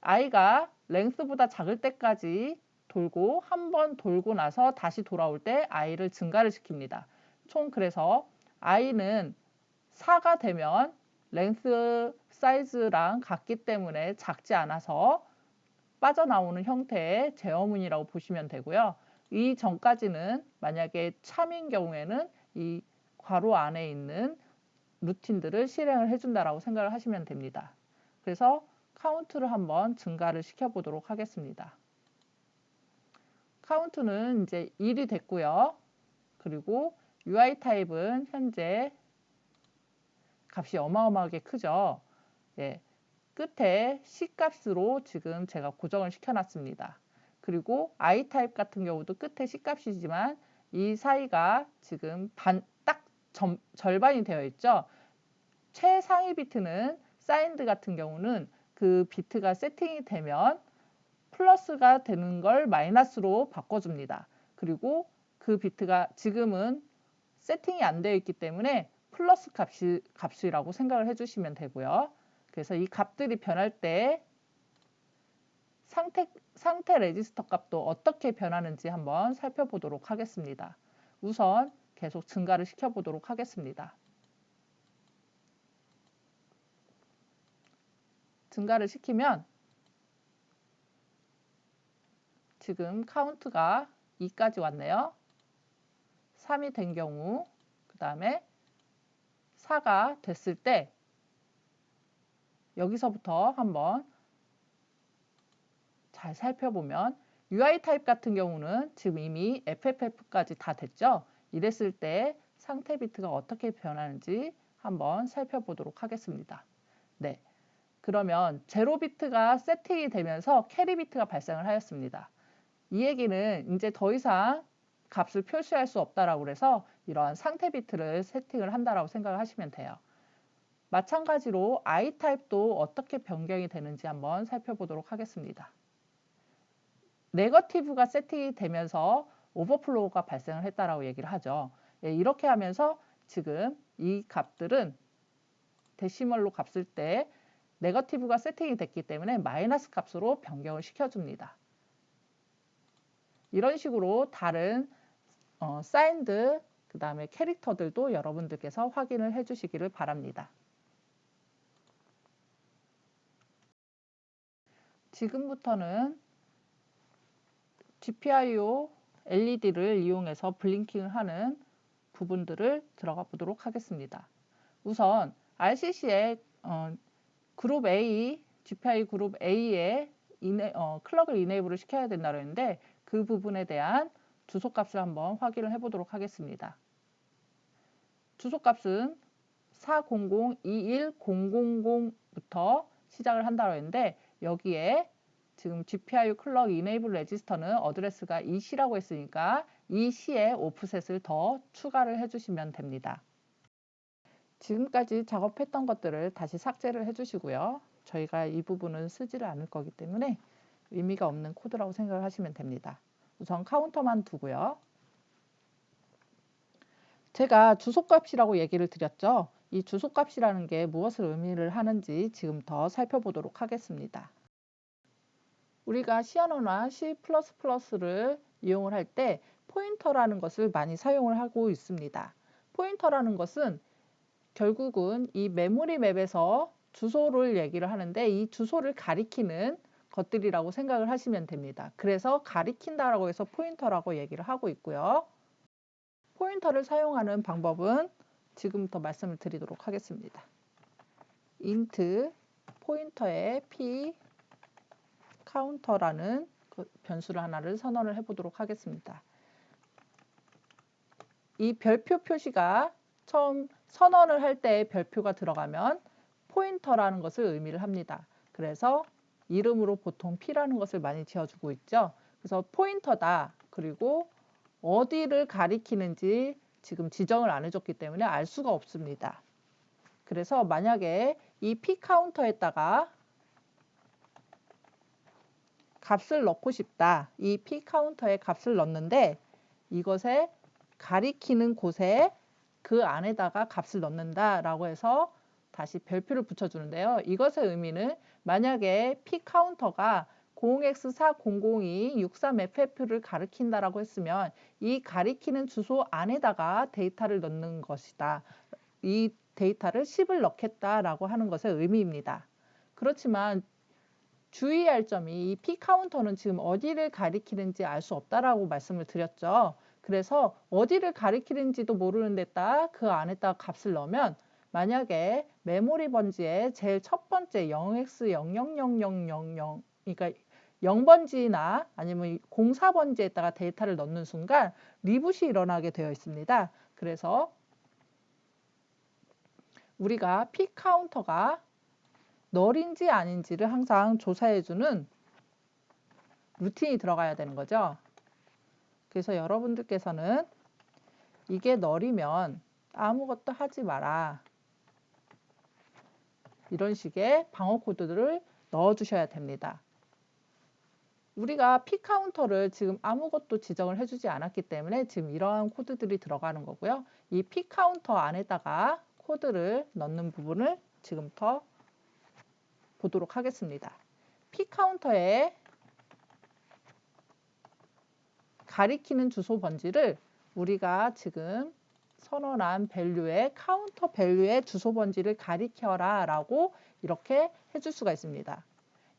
i가 length보다 작을 때까지 돌고 한 번 돌고 나서 다시 돌아올 때 i를 증가를 시킵니다. 총 그래서 i는 4가 되면 length 사이즈랑 같기 때문에 작지 않아서 빠져나오는 형태의 제어문이라고 보시면 되고요. 이 전까지는 만약에 참인 경우에는 이 괄호 안에 있는 루틴들을 실행을 해준다라고 생각을 하시면 됩니다. 그래서 카운트를 한번 증가를 시켜보도록 하겠습니다. 카운트는 이제 1이 됐고요. 그리고 UI 타입은 현재 값이 어마어마하게 크죠. 예, 끝에 C 값으로 지금 제가 고정을 시켜놨습니다. 그리고 I 타입 같은 경우도 끝에 C 값이지만 이 사이가 지금 딱 절반이 되어 있죠. 최상위 비트는 사인드 같은 경우는 그 비트가 세팅이 되면 플러스가 되는 걸 마이너스로 바꿔줍니다. 그리고 그 비트가 지금은 세팅이 안 되어 있기 때문에 플러스 값이라고 생각을 해주시면 되고요. 그래서 이 값들이 변할 때 상태 레지스터 값도 어떻게 변하는지 한번 살펴보도록 하겠습니다. 우선 계속 증가를 시켜보도록 하겠습니다. 증가를 시키면 지금 카운트가 2까지 왔네요. 3이 된 경우 그 다음에 4가 됐을 때 여기서부터 한번 잘 살펴보면 UI 타입 같은 경우는 지금 이미 FFF까지 다 됐죠. 이랬을 때 상태 비트가 어떻게 변하는지 한번 살펴보도록 하겠습니다. 네, 그러면 0비트가 세팅이 되면서 캐리 비트가 발생을 하였습니다. 이 얘기는 이제 더 이상 값을 표시할 수 없다라고 해서 이러한 상태 비트를 세팅을 한다라고 생각을 하시면 돼요. 마찬가지로 I 타입도 어떻게 변경이 되는지 한번 살펴보도록 하겠습니다. 네거티브가 세팅이 되면서 오버플로우가 발생을 했다라고 얘기를 하죠. 이렇게 하면서 지금 이 값들은 데시멀로 값을 때 네거티브가 세팅이 됐기 때문에 마이너스 값으로 변경을 시켜줍니다. 이런 식으로 다른 사인드 그 다음에 캐릭터들도 여러분들께서 확인을 해주시기를 바랍니다. 지금부터는 GPIO LED를 이용해서 블링킹을 하는 부분들을 들어가 보도록 하겠습니다. 우선 RCC에 그룹 A, GPI 그룹 A에 클럭을 이네이블을 시켜야 된다고 했는데 그 부분에 대한 주소값을 한번 확인을 해보도록 하겠습니다. 주소값은 400210000부터 시작을 한다고 했는데 여기에 지금 GPIO 클럭 이네이블 레지스터는 어드레스가 EC라고 했으니까 EC에 오프셋을 더 추가를 해주시면 됩니다. 지금까지 작업했던 것들을 다시 삭제를 해주시고요. 저희가 이 부분은 쓰지를 않을 거기 때문에 의미가 없는 코드라고 생각을 하시면 됩니다. 우선 카운터만 두고요. 제가 주소값이라고 얘기를 드렸죠. 이 주소값이라는 게 무엇을 의미를 하는지 지금부터 살펴보도록 하겠습니다. 우리가 C 언어나 C++를 이용을 할 때 포인터라는 것을 많이 사용을 하고 있습니다. 포인터라는 것은 결국은 이 메모리 맵에서 주소를 얘기를 하는데 이 주소를 가리키는 것들이라고 생각을 하시면 됩니다. 그래서 가리킨다라고 해서 포인터라고 얘기를 하고 있고요. 포인터를 사용하는 방법은 지금부터 말씀을 드리도록 하겠습니다. int 포인터에 p 카운터라는 그 변수를 하나를 선언을 해보도록 하겠습니다. 이 별표 표시가 처음 선언을 할 때 별표가 들어가면 포인터라는 것을 의미를 합니다. 그래서 이름으로 보통 p라는 것을 많이 지어주고 있죠. 그래서 포인터다. 그리고 어디를 가리키는지 지금 지정을 안 해줬기 때문에 알 수가 없습니다. 그래서 만약에 이 p 카운터에다가 값을 넣고 싶다. 이 p 카운터에 값을 넣는데 이것에 가리키는 곳에 그 안에다가 값을 넣는다라고 해서 다시 별표를 붙여주는데요. 이것의 의미는 만약에 p 카운터가 0x400263FF를 가리킨다라고 했으면 이 가리키는 주소 안에다가 데이터를 넣는 것이다. 이 데이터를 10을 넣겠다라고 하는 것의 의미입니다. 그렇지만 주의할 점이 이 p 카운터는 지금 어디를 가리키는지 알 수 없다라고 말씀을 드렸죠. 그래서 어디를 가리키는지도 모르는 데다 그 안에다 값을 넣으면 만약에 메모리 번지의 제일 첫 번째 0x000000 그러니까 0번지나 아니면 04번지에다가 데이터를 넣는 순간 리붓이 일어나게 되어 있습니다. 그래서 우리가 p 카운터가 널인지 아닌지를 항상 조사해주는 루틴이 들어가야 되는 거죠. 그래서 여러분들께서는 이게 널이면 아무것도 하지 마라. 이런 식의 방어 코드들을 넣어주셔야 됩니다. 우리가 p 카운터를 지금 아무것도 지정을 해주지 않았기 때문에 지금 이러한 코드들이 들어가는 거고요. 이 p 카운터 안에다가 코드를 넣는 부분을 지금부터 보도록 하겠습니다. p 카운터에 가리키는 주소 번지를 우리가 지금 선언한 밸류의 카운터 밸류의 주소 번지를 가리켜라 라고 이렇게 해줄 수가 있습니다.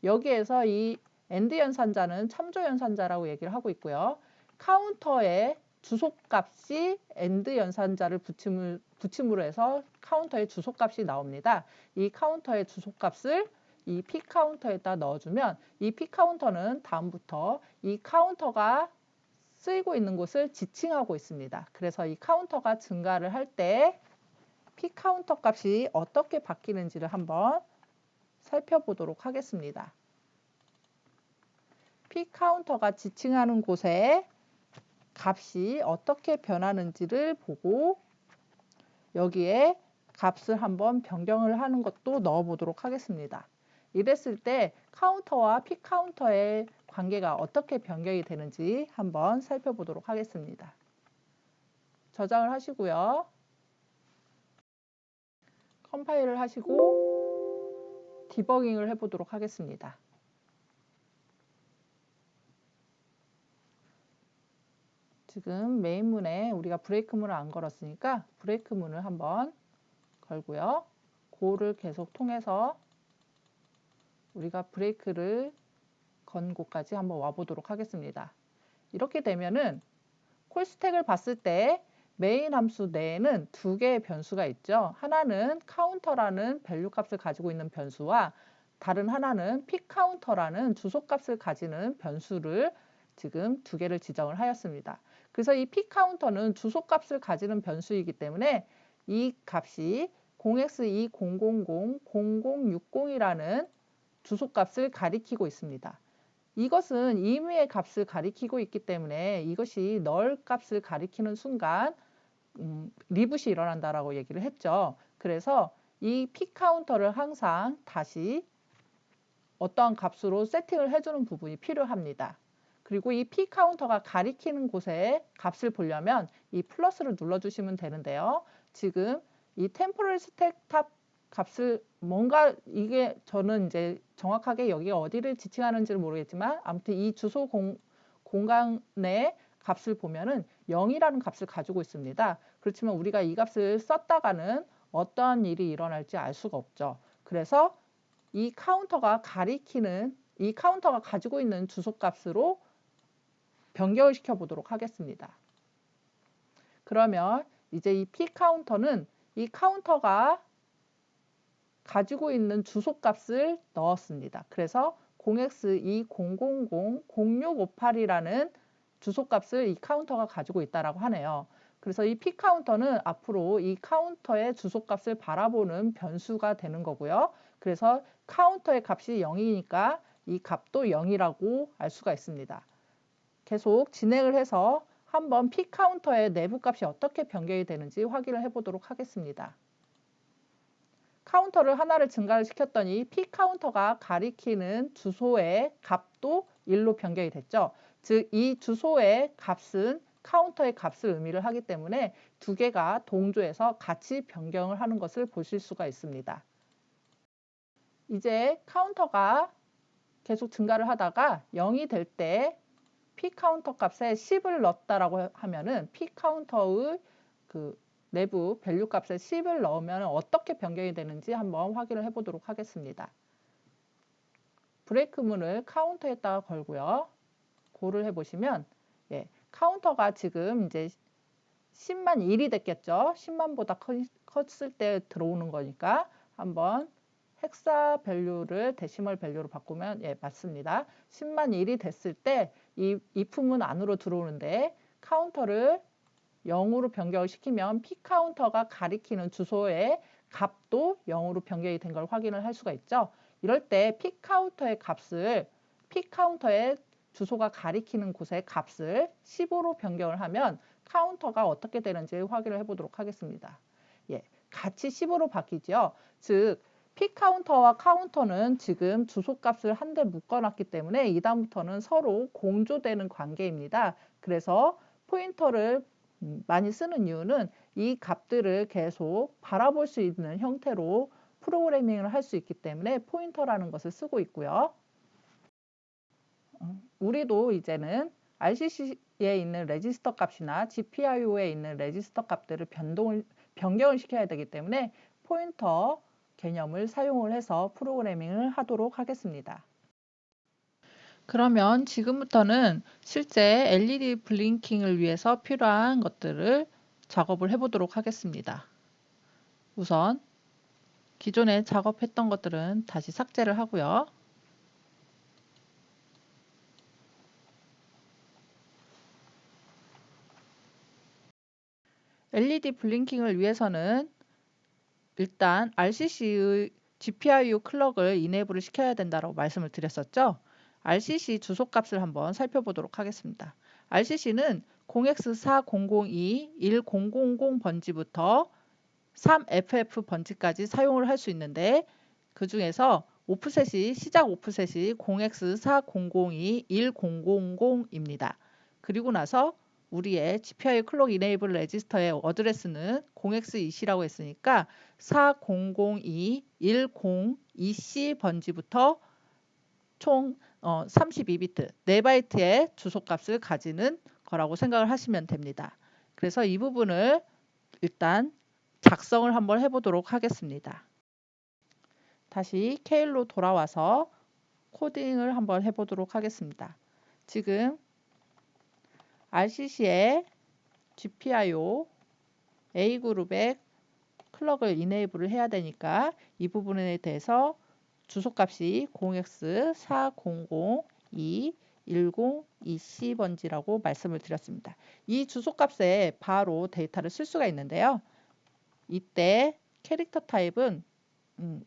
여기에서 이 AND 연산자는 참조 연산자라고 얘기를 하고 있고요. 카운터의 주소값이 AND 연산자를 붙임으로 해서 카운터의 주소값이 나옵니다. 이 카운터의 주소값을 이 p 카운터에다 넣어주면 이 p 카운터는 다음부터 이 카운터가 쓰이고 있는 곳을 지칭하고 있습니다. 그래서 이 카운터가 증가를 할 때 p 카운터 값이 어떻게 바뀌는지를 한번 살펴보도록 하겠습니다. p 카운터가 지칭하는 곳에 값이 어떻게 변하는지를 보고 여기에 값을 한번 변경을 하는 것도 넣어 보도록 하겠습니다. 이랬을 때 카운터와 p 카운터의 관계가 어떻게 변경이 되는지 한번 살펴보도록 하겠습니다. 저장을 하시고요. 컴파일을 하시고 디버깅을 해보도록 하겠습니다. 지금 메인문에 우리가 브레이크문을 안 걸었으니까 브레이크문을 한번 걸고요. 고를 계속 통해서 우리가 브레이크를 건 곳까지 한번 와보도록 하겠습니다. 이렇게 되면은 콜스택을 봤을 때 메인 함수 내에는 두 개의 변수가 있죠. 하나는 카운터라는 밸류 값을 가지고 있는 변수와 다른 하나는 p 카운터라는 주소 값을 가지는 변수를 지금 두 개를 지정을 하였습니다. 그래서 이 p 카운터는 주소 값을 가지는 변수이기 때문에 이 값이 0x20000060이라는 주소 값을 가리키고 있습니다. 이것은 임의의 값을 가리키고 있기 때문에 이것이 널 값을 가리키는 순간 리붓이 일어난다라고 얘기를 했죠. 그래서 이 p 카운터를 항상 다시 어떠한 값으로 세팅을 해주는 부분이 필요합니다. 그리고 이 P 카운터가 가리키는 곳에 값을 보려면 이 플러스를 눌러주시면 되는데요. 지금 이 템포럴 스택 탑 값을 뭔가 이게 저는 이제 정확하게 여기가 어디를 지칭하는지를 모르겠지만 아무튼 이 주소 공간의 값을 보면은 0이라는 값을 가지고 있습니다. 그렇지만 우리가 이 값을 썼다가는 어떠한 일이 일어날지 알 수가 없죠. 그래서 이 카운터가 가지고 있는 주소값으로 변경을 시켜 보도록 하겠습니다. 그러면 이제 이 P 카운터는 이 카운터가 가지고 있는 주소값을 넣었습니다. 그래서 0x20000658이라는 주소값을 이 카운터가 가지고 있다라고 하네요. 그래서 이 P 카운터는 앞으로 이 카운터의 주소값을 바라보는 변수가 되는 거고요. 그래서 카운터의 값이 0이니까 이 값도 0이라고 알 수가 있습니다. 계속 진행을 해서 한번 P 카운터의 내부 값이 어떻게 변경이 되는지 확인을 해보도록 하겠습니다. 카운터를 하나를 증가를 시켰더니 P 카운터가 가리키는 주소의 값도 1로 변경이 됐죠. 즉, 이 주소의 값은 카운터의 값을 의미를 하기 때문에 두 개가 동조해서 같이 변경을 하는 것을 보실 수가 있습니다. 이제 카운터가 계속 증가를 하다가 0이 될 때 P 카운터 값에 10을 넣었다라고 하면은 P 카운터의 그 내부 밸류 값에 10을 넣으면 어떻게 변경이 되는지 한번 확인을 해보도록 하겠습니다. 브레이크 문을 카운터에다가 걸고요. 고를 해보시면 카운터가 지금 이제 10만 1이 됐겠죠. 10만보다 컸을 때 들어오는 거니까 한번 헥사 밸류를 데시멀 밸류로 바꾸면 맞습니다. 10만 1이 됐을 때 이 if문 안으로 들어오는데 카운터를 0으로 변경을 시키면 P 카운터가 가리키는 주소의 값도 0으로 변경이 된 걸 확인을 할 수가 있죠. 이럴 때 P 카운터의 주소가 가리키는 곳의 값을 15로 변경을 하면 카운터가 어떻게 되는지 확인을 해보도록 하겠습니다. 같이 15로 바뀌죠. 즉 P 카운터와 카운터는 지금 주소값을 한데 묶어놨기 때문에 이 다음부터는 서로 공조되는 관계입니다. 그래서 포인터를 많이 쓰는 이유는 이 값들을 계속 바라볼 수 있는 형태로 프로그래밍을 할 수 있기 때문에 포인터라는 것을 쓰고 있고요. 우리도 이제는 RCC에 있는 레지스터 값이나 GPIO에 있는 레지스터 값들을 변경을 시켜야 되기 때문에 포인터 개념을 사용을 해서 프로그래밍을 하도록 하겠습니다. 그러면 지금부터는 실제 LED 블링킹을 위해서 필요한 것들을 작업을 해보도록 하겠습니다. 우선 기존에 작업했던 것들은 다시 삭제를 하고요. LED 블링킹을 위해서는 일단 RCC의 GPIO 클럭을 이네이블을 시켜야 된다고 말씀을 드렸었죠. RCC 주소값을 한번 살펴보도록 하겠습니다. RCC는 0x4002-1000 번지부터 3FF 번지까지 사용을 할 수 있는데 그 중에서 시작 오프셋이 0x4002-1000입니다. 그리고 나서 우리의 GPIO 클록 이네이블 레지스터의 어드레스는 0x2c라고 했으니까 4002-10EC 번지부터 총 32비트, 4바이트의 주소값을 가지는 거라고 생각을 하시면 됩니다. 그래서 이 부분을 일단 작성을 한번 해보도록 하겠습니다. 다시 케일로 돌아와서 코딩을 한번 해보도록 하겠습니다. 지금 RCC의 GPIO A그룹의 클럭을 이네이블을 해야 되니까 이 부분에 대해서 주소값이 0x4002-10EC 번지라고 말씀을 드렸습니다. 이 주소값에 바로 데이터를 쓸 수가 있는데요. 이때 캐릭터 타입은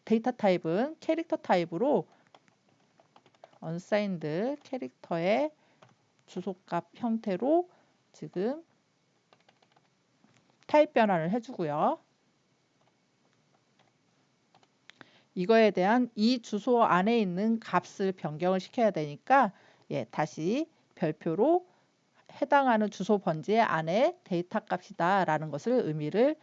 데이터 타입은 캐릭터 타입으로 unsigned 캐릭터의 주소값 형태로 지금 타입 변환을 해주고요. 이거에 대한 이 주소 안에 있는 값을 변경을 시켜야 되니까 다시 별표로 해당하는 주소 번지 안에 데이터 값이다 라는 것을 의미를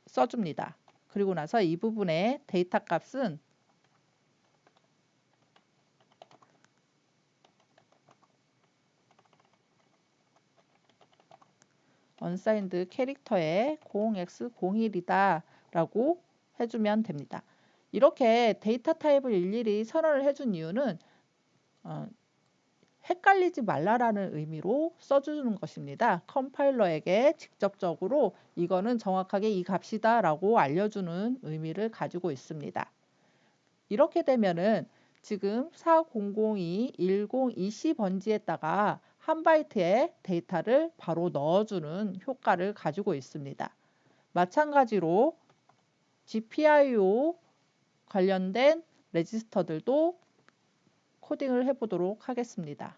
써줍니다. 그리고 나서 이 부분에 데이터 값은 unsigned 캐릭터에 0x01이다 라고 해주면 됩니다. 이렇게 데이터 타입을 일일이 선언을 해준 이유는 헷갈리지 말라라는 의미로 써주는 것입니다. 컴파일러에게 직접적으로 이거는 정확하게 이 값이다 라고 알려주는 의미를 가지고 있습니다. 이렇게 되면은 지금 4002.1020 번지에다가 한 바이트의 데이터를 바로 넣어주는 효과를 가지고 있습니다. 마찬가지로 GPIO 관련된 레지스터들도 코딩을 해보도록 하겠습니다.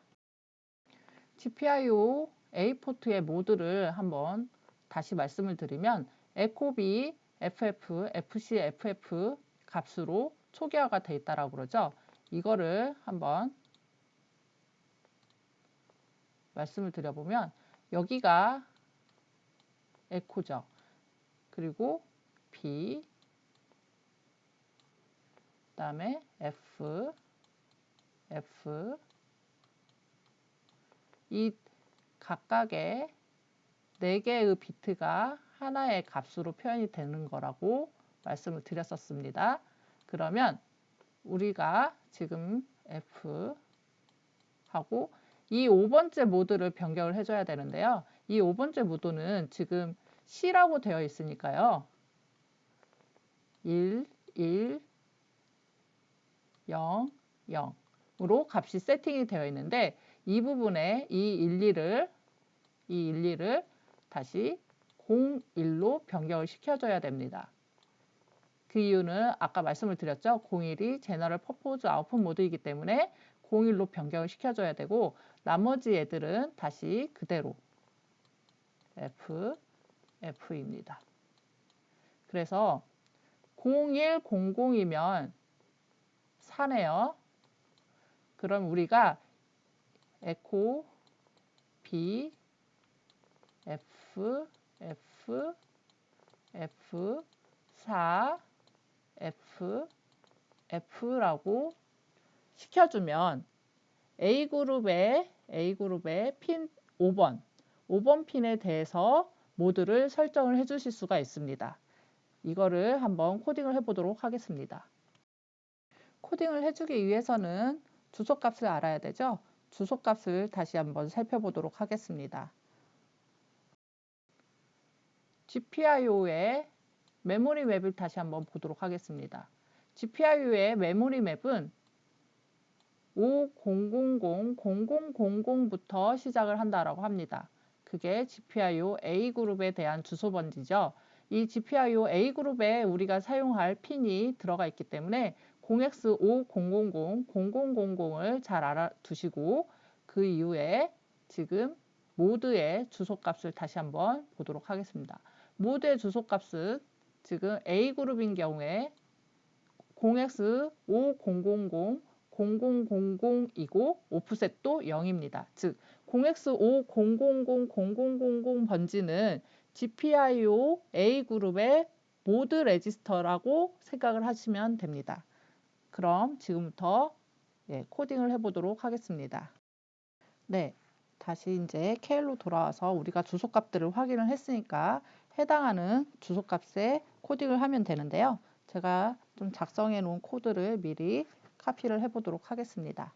GPIO A포트의 모드를 한번 다시 말씀을 드리면 echoB, FF, FC, FF 값으로 초기화가 되어 있다고 그러죠. 이거를 한번 말씀을 드려보면 여기가 에코죠. 그리고 B, 그다음에 F, 이 각각의 4개의 비트가 하나의 값으로 표현이 되는 거라고 말씀을 드렸었습니다. 그러면 우리가 지금 F 하고 이 5번째 모드를 변경을 해줘야 되는데요. 이 5번째 모드는 지금 C라고 되어 있으니까요. 1, 1, 0, 0으로 값이 세팅이 되어 있는데 이 부분에 이 11을 다시 01로 변경을 시켜줘야 됩니다. 그 이유는 아까 말씀을 드렸죠. 01이 제너럴 퍼포즈 아웃풋 모드이기 때문에 01로 변경을 시켜줘야 되고 나머지 애들은 다시 그대로 F입니다. 그래서 0100이면 4네요. 그럼 우리가 에코 B, F, 4, F라고 시켜주면 A그룹의 핀 5번 핀에 대해서 모드를 설정을 해주실 수가 있습니다. 이거를 한번 코딩을 해보도록 하겠습니다. 코딩을 해주기 위해서는 주소값을 알아야 되죠. 주소값을 다시 한번 살펴보도록 하겠습니다. GPIO의 메모리 맵을 다시 한번 보도록 하겠습니다. GPIO의 메모리 맵은 5000부터 시작을 한다라고 합니다. 그게 GPIO A그룹에 대한 주소 번지죠. 이 GPIO A그룹에 우리가 사용할 핀이 들어가 있기 때문에 0x5000, 0000을 잘 알아두시고 그 이후에 지금 모드의 주소값을 다시 한번 보도록 하겠습니다. 모드의 주소값은 지금 A그룹인 경우에 0x5000, 0000이고 오프셋도 0입니다. 즉 0x5000, 0000 번지는 GPIO A그룹의 모드 레지스터라고 생각을 하시면 됩니다. 그럼 지금부터 코딩을 해보도록 하겠습니다. 네, 다시 이제 KL로 돌아와서 우리가 주소값들을 확인을 했으니까 해당하는 주소값에 코딩을 하면 되는데요. 제가 좀 작성해 놓은 코드를 미리 카피를 해보도록 하겠습니다.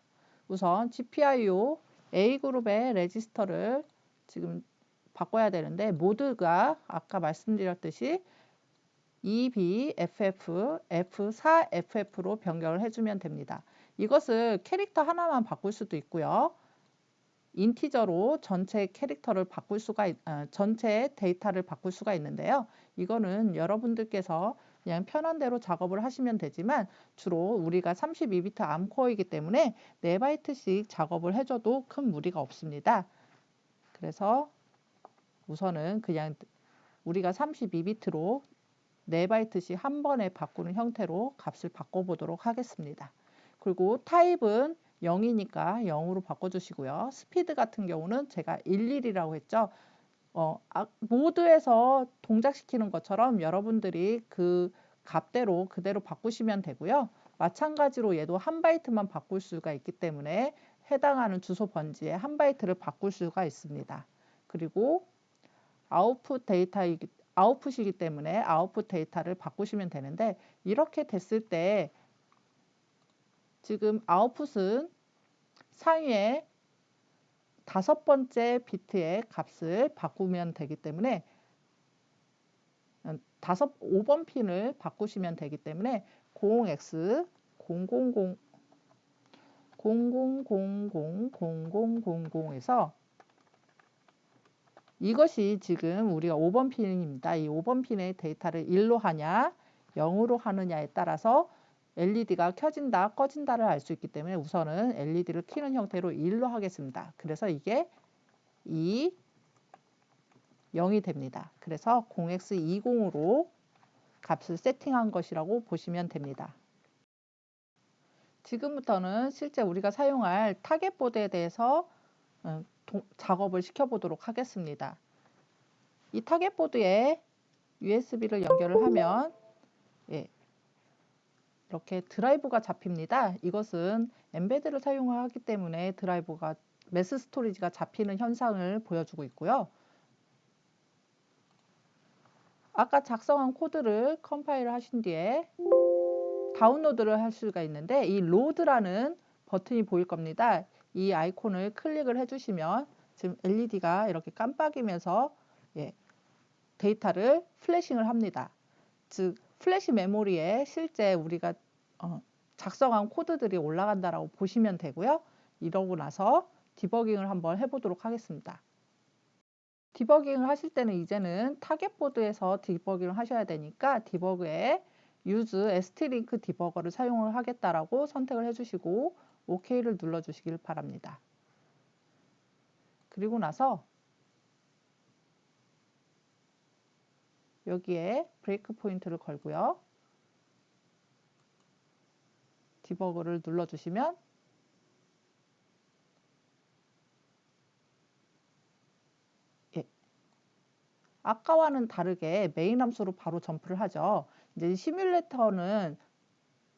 우선 GPIO A그룹의 레지스터를 지금 바꿔야 되는데 모드가 아까 말씀드렸듯이 EB, FF, F4, FF로 변경을 해주면 됩니다. 이것을 캐릭터 하나만 바꿀 수도 있고요. 인티저로 전체 캐릭터를 바꿀 수가 전체 데이터를 바꿀 수가 있는데요. 이거는 여러분들께서 그냥 편한 대로 작업을 하시면 되지만 주로 우리가 32비트 암코어이기 때문에 4바이트씩 작업을 해줘도 큰 무리가 없습니다. 그래서 우선은 그냥 우리가 32비트로 4바이트씩 한 번에 바꾸는 형태로 값을 바꿔보도록 하겠습니다. 그리고 타입은 0이니까 0으로 바꿔주시고요. 스피드 같은 경우는 제가 11이라고 했죠. 모드에서 동작시키는 것처럼 여러분들이 그 값대로 그대로 바꾸시면 되고요. 마찬가지로 얘도 한 바이트만 바꿀 수가 있기 때문에 해당하는 주소 번지에 한 바이트를 바꿀 수가 있습니다. 그리고 아웃풋이기 때문에 아웃풋 데이터를 바꾸시면 되는데, 이렇게 됐을 때 지금 아웃풋은 상위에 5번째 비트의 값을 바꾸면 되기 때문에 5번 핀을 바꾸시면 되기 때문에 0x 000 00000000에서 이것이 지금 우리가 5번 핀입니다. 이 5번 핀의 데이터를 1로 하냐 0으로 하느냐에 따라서 LED가 켜진다 꺼진다를 알 수 있기 때문에 우선은 LED를 켜는 형태로 1로 하겠습니다. 그래서 이게 2, 0이 됩니다. 그래서 0x20으로 값을 세팅한 것이라고 보시면 됩니다. 지금부터는 실제 우리가 사용할 타겟보드에 대해서 작업을 시켜보도록 하겠습니다. 이 타겟보드에 USB를 연결을 하면 이렇게 드라이브가 잡힙니다. 이것은 엠베드를 사용하기 때문에 드라이브가 매스 스토리지가 잡히는 현상을 보여주고 있고요. 아까 작성한 코드를 컴파일을 하신 뒤에 다운로드를 할 수가 있는데, 이 로드라는 버튼이 보일 겁니다. 이 아이콘을 클릭을 해주시면 지금 LED가 이렇게 깜빡이면서 데이터를 플래싱을 합니다. 즉 플래시 메모리에 실제 우리가 작성한 코드들이 올라간다라고 보시면 되고요. 이러고 나서 디버깅을 한번 해보도록 하겠습니다. 디버깅을 하실 때는 이제는 타겟보드에서 디버깅을 하셔야 되니까 디버그에 Use STLink 디버거를 사용을 하겠다라고 선택을 해주시고 OK를 눌러주시길 바랍니다. 그리고 나서 여기에 브레이크 포인트를 걸고요. 디버그를 눌러주시면 아까와는 다르게 메인 함수로 바로 점프를 하죠. 이제 시뮬레이터는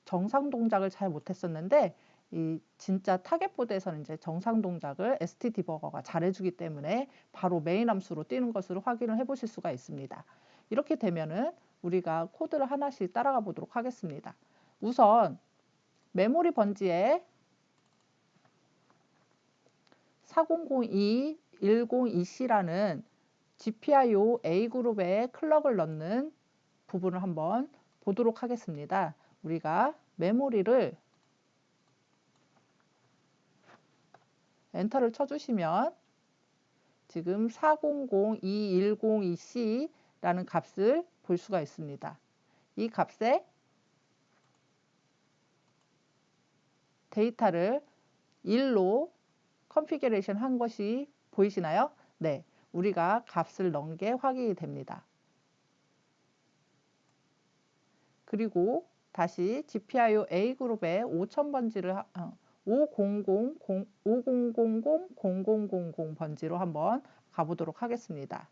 정상 동작을 잘 못했었는데 이 진짜 타겟보드에서는 이제 정상 동작을 ST 디버거가 잘해주기 때문에 바로 메인 함수로 뛰는 것으로 확인을 해보실 수가 있습니다. 이렇게 되면은 우리가 코드를 하나씩 따라가 보도록 하겠습니다. 우선 메모리 번지에 400210EC라는 GPIO A그룹에 클럭을 넣는 부분을 한번 보도록 하겠습니다. 우리가 메모리를 엔터를 쳐주시면 지금 400210EC라는 값을 볼 수가 있습니다. 이 값에 데이터를 1로 컨피규레이션 한 것이 보이시나요? 네, 우리가 값을 넣은 게 확인이 됩니다. 그리고 다시 GPIO A그룹에 5000번지를 5000000000 번지로 한번 가보도록 하겠습니다.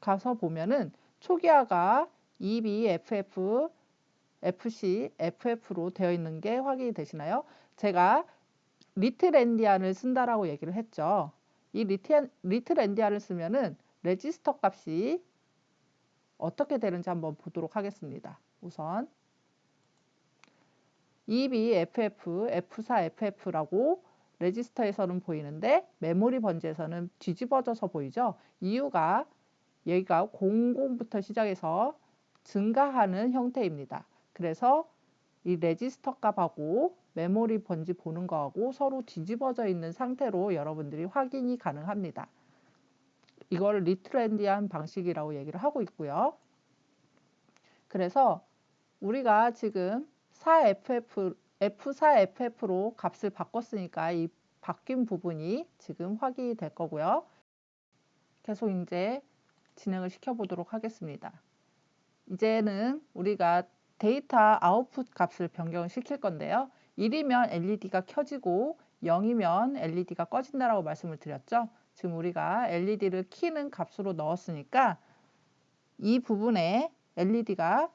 가서 보면은 초기화가 EB, FF, FC, FF로 되어 있는 게 확인이 되시나요? 제가 리틀 엔디안을 쓴다라고 얘기를 했죠. 이 리틀 엔디안을 쓰면은 레지스터 값이 어떻게 되는지 한번 보도록 하겠습니다. 우선 EB, FF, F4, FF라고 레지스터에서는 보이는데 메모리 번지에서는 뒤집어져서 보이죠. 이유가 여기가 00부터 시작해서 증가하는 형태입니다. 그래서 이 레지스터 값하고 메모리 번지 보는 거하고 서로 뒤집어져 있는 상태로 여러분들이 확인이 가능합니다. 이걸 리틀 엔디안 방식이라고 얘기를 하고 있고요. 그래서 우리가 지금 F4FF로 값을 바꿨으니까 이 바뀐 부분이 지금 확인이 될 거고요. 계속 이제 진행을 시켜보도록 하겠습니다. 이제는 우리가 데이터 아웃풋 값을 변경을 시킬 건데요. 1이면 LED가 켜지고 0이면 LED가 꺼진다라고 말씀을 드렸죠. 지금 우리가 LED를 키는 값으로 넣었으니까 이 부분에 LED가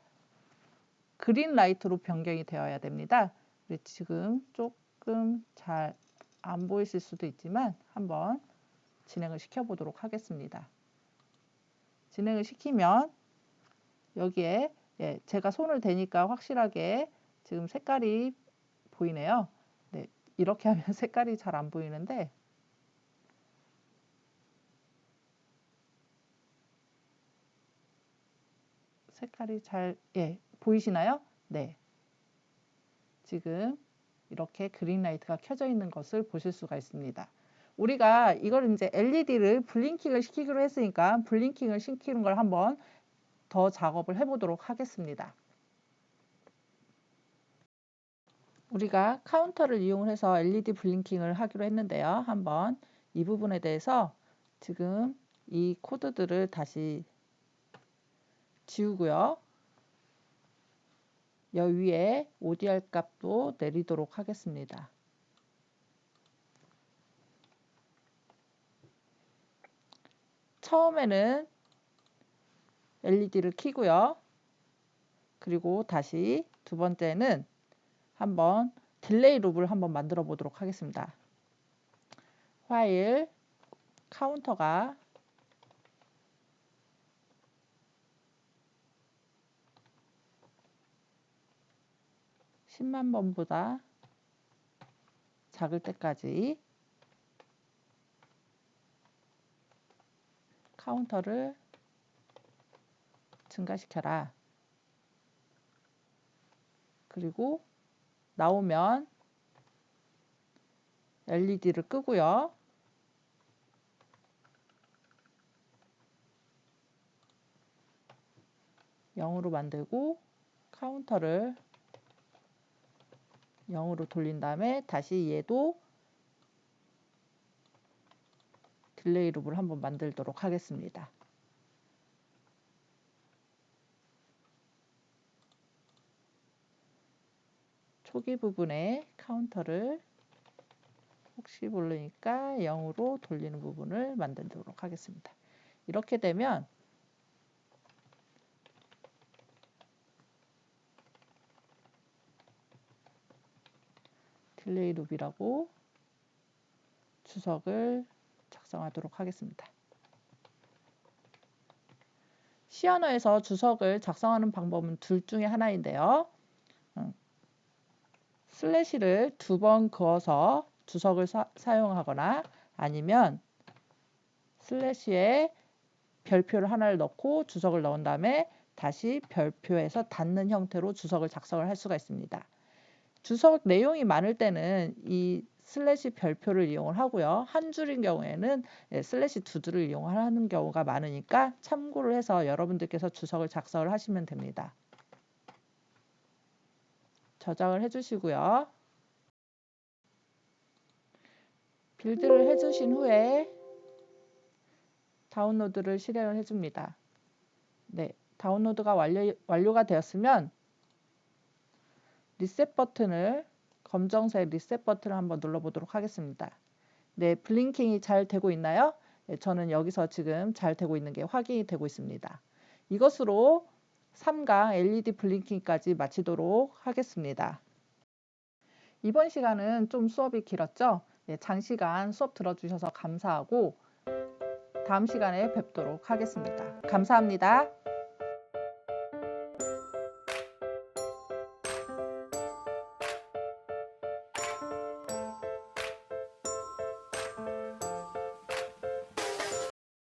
그린 라이트로 변경이 되어야 됩니다. 지금 조금 잘 안 보이실 수도 있지만 한번 진행을 시켜보도록 하겠습니다. 진행을 시키면 여기에 제가 손을 대니까 확실하게 지금 색깔이 보이네요. 네, 이렇게 하면 색깔이 잘 안 보이는데 색깔이 잘 보이시나요? 네. 지금 이렇게 그린 라이트가 켜져 있는 것을 보실 수가 있습니다. 우리가 이걸 이제 LED를 블링킹을 시키기로 했으니까 블링킹을 시키는 걸 한번 더 작업을 해보도록 하겠습니다. 우리가 카운터를 이용해서 LED 블링킹을 하기로 했는데요. 한번 이 부분에 대해서 지금 이 코드들을 다시 지우고요. 여 위에 ODR 값도 내리도록 하겠습니다. 처음에는 LED를 켜고요. 그리고 다시 두 번째는 한번 딜레이 룹을 한번 만들어 보도록 하겠습니다. 화일 카운터가 10만 번보다 작을 때까지 카운터를 증가시켜라. 그리고 나오면 LED를 끄고요. (0으로) 만들고 카운터를 0으로 돌린 다음에 다시 얘도 딜레이 룹을 한번 만들도록 하겠습니다. 초기 부분에 카운터를 혹시 모르니까 0으로 돌리는 부분을 만들도록 하겠습니다. 이렇게 되면 딜레이 룹이라고 주석을 작성하도록 하겠습니다. C 언어에서 주석을 작성하는 방법은 둘 중에 하나인데요. 슬래시를 2번 그어서 주석을 사용하거나 아니면 슬래시에 별표를 하나를 넣고 주석을 넣은 다음에 다시 별표에서 닫는 형태로 주석을 작성을 할 수가 있습니다. 주석 내용이 많을 때는 이 슬래시 별표를 이용을 하고요. 한 줄인 경우에는 슬래시 2줄을 이용하는 경우가 많으니까 참고를 해서 여러분들께서 주석을 작성을 하시면 됩니다. 저장을 해주시고요. 빌드를 해주신 후에 다운로드를 실행을 해줍니다. 네, 다운로드가 완료가 되었으면 리셋 버튼을 검정색 리셋 버튼을 한번 눌러보도록 하겠습니다. 네, 블링킹이 잘 되고 있나요? 네, 저는 여기서 지금 잘 되고 있는 게 확인이 되고 있습니다. 이것으로 3강 LED 블링킹까지 마치도록 하겠습니다. 이번 시간은 좀 수업이 길었죠? 네, 장시간 수업 들어주셔서 감사하고 다음 시간에 뵙도록 하겠습니다. 감사합니다.